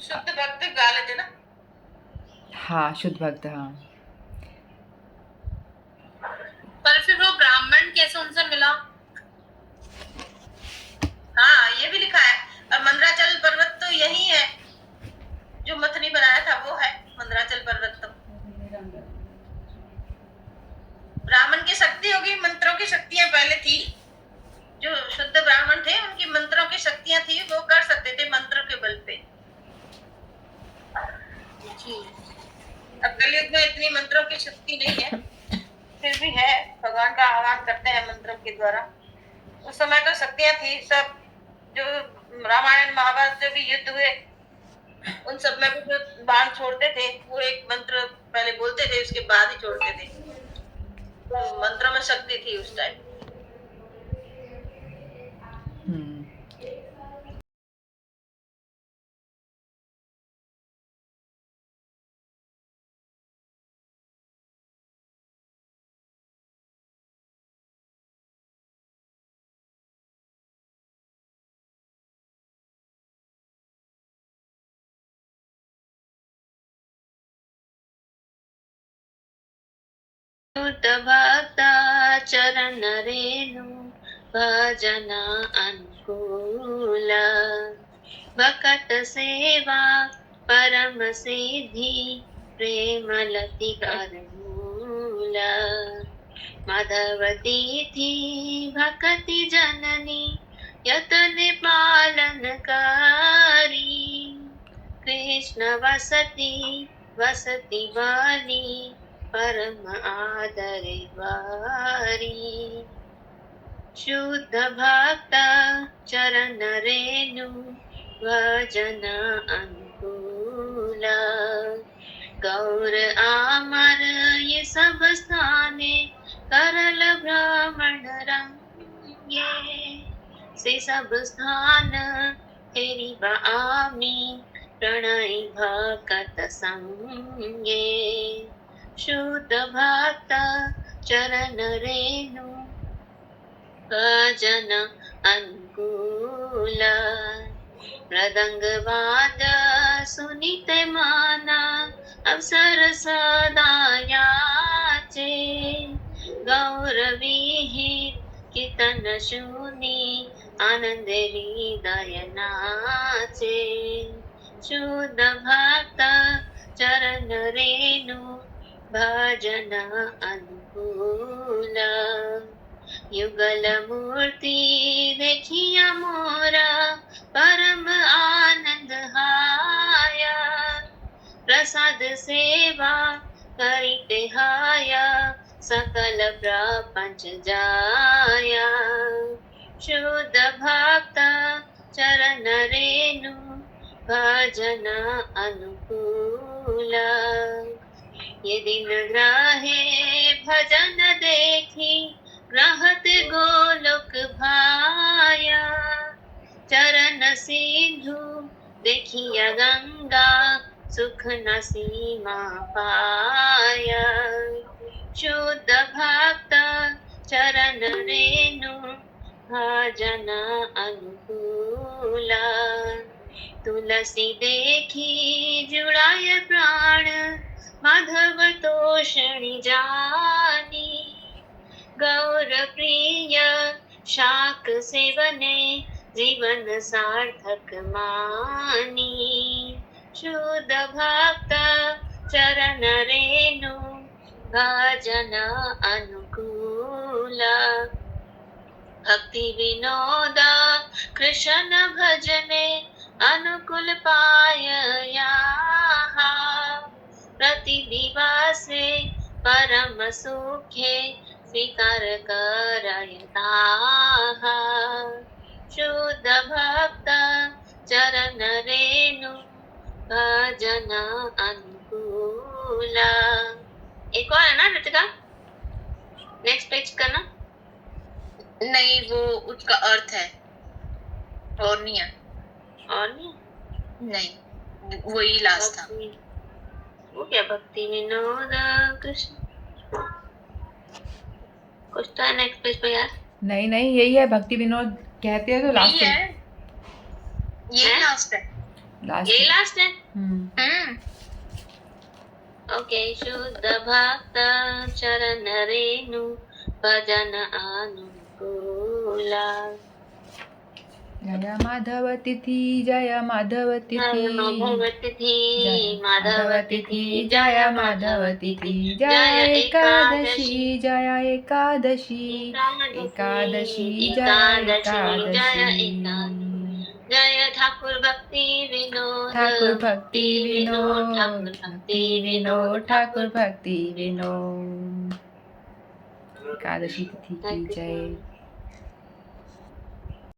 Speaker 1: शुद्ध भक्त गा लेते ना।
Speaker 5: हाँ, शुद्ध भक्त, हाँ।
Speaker 3: पर फिर वो ब्राह्मण कैसे उनसे मिला?
Speaker 1: हाँ, ये भी लिखा है। और मंदराचल पर्वत तो यही है, जो मथनी बनाया था वो है मंदराचल पर्वत। तो ब्राह्मण की शक्ति होगी, मंत्रों की शक्तियां पहले थी। जो शुद्ध ब्राह्मण थे उनकी मंत्रों की शक्तियां थी, वो कर सकते थे मंत्रों के बल पे। अब कलयुग में इतनी मंत्रों की शक्ति नहीं है, फिर भी है, भगवान का आह्वान करते हैं मंत्रों के द्वारा। उस समय तो शक्तियां थी सब। जो रामायण महाभारत जो भी युद्ध हुए उन सब में भी जो बाण छोड़ते थे वो एक मंत्र पहले बोलते थे, उसके बाद ही छोड़ते थे। तो मंत्रों में शक्ति थी उस टाइम।
Speaker 2: शुद्ध भक्ता चरण रेणु भजन अनुकूल, भकत सेवा परम सिद्धि प्रेम लति कर मूल। माधवती थी भक्ति जननी यतन पालन कारी, कृष्ण वसती वसती वाली परम आदर वारी। शुद्ध भक्त चरण रेणु भजन अनुकूल, गौर आमर ये सब स्थाने करल ब्राह्मण रंगे, से सब स्थान तेरी आमी प्रणय भक्त संगे। शुद्ध भक्त चरण रेणु भजन अनुकूल, मृदंग वाद सुनित माना अवसर सदा याचे, गौरवी कीर्तन सुनी आनंद हृदय नाचे। शुद्ध भक्त चरण रेणु भजन अनुकूल, युगल मूर्ति देखिया मोरा परम आनंद हाया, प्रसाद सेवा करिते हाया सकल प्रपंच जाया। शुद्ध भक्त चरण रेणु भजन अनुकूल, ये दिन ग्राहे भजन देखी ग्रहत गोलोक भाया, चरण सिंधु देखिया गंगा सुख न सीमा पाया। शुद्ध भक्त चरण रेणु भजन अनुकूल, तुलसी देखी जुड़ाय प्राण माधव तोषणी जानी, गौर प्रिय शाक सेवने जीवन सार्थक मानी। शुद्ध भक्त चरण रेणु भजन अनुकूल, भक्ति विनोद कृष्ण भजने अनुकूल पाय यहाँ, प्रति दिवसे परम सुखे स्वीकार करयता। शुद्ध भक्त चरण रेणु भजन अनुकूल। एक और है ना रितिका, नेक्स्ट पेज करना।
Speaker 1: नहीं, वो उसका अर्थ है और नहीं है।
Speaker 2: और नहीं
Speaker 1: नहीं,
Speaker 3: वही लास्ट था।
Speaker 2: वो क्या भक्ति विनोद कृष्ण कुछ तो है नेक्स्ट पेज पे यार।
Speaker 5: नहीं नहीं, यही है भक्ति विनोद कहते हैं तो
Speaker 3: यही
Speaker 5: लास्ट
Speaker 3: है, ये
Speaker 2: हैं?
Speaker 3: लास्ट है।
Speaker 2: यही लास्ट है।
Speaker 5: हम्म।
Speaker 2: ओके। शुद्ध भक्त चरण रेणु भजन अनुकूला
Speaker 5: जय माधव तिथि, जय माधव तिथि,
Speaker 2: माधव तिथि माधव तिथि
Speaker 5: जय माधव तिथि, जय एकादशी, जय एकादशी, एकादशी जय एकादशी,
Speaker 2: जय ठाकुर भक्ति विनोद
Speaker 5: ठाकुर भक्ति विनोद,
Speaker 2: ठाकुर
Speaker 5: भक्ति विनोद, ठाकुर भक्ति विनोद। एकादशी तिथि की जय।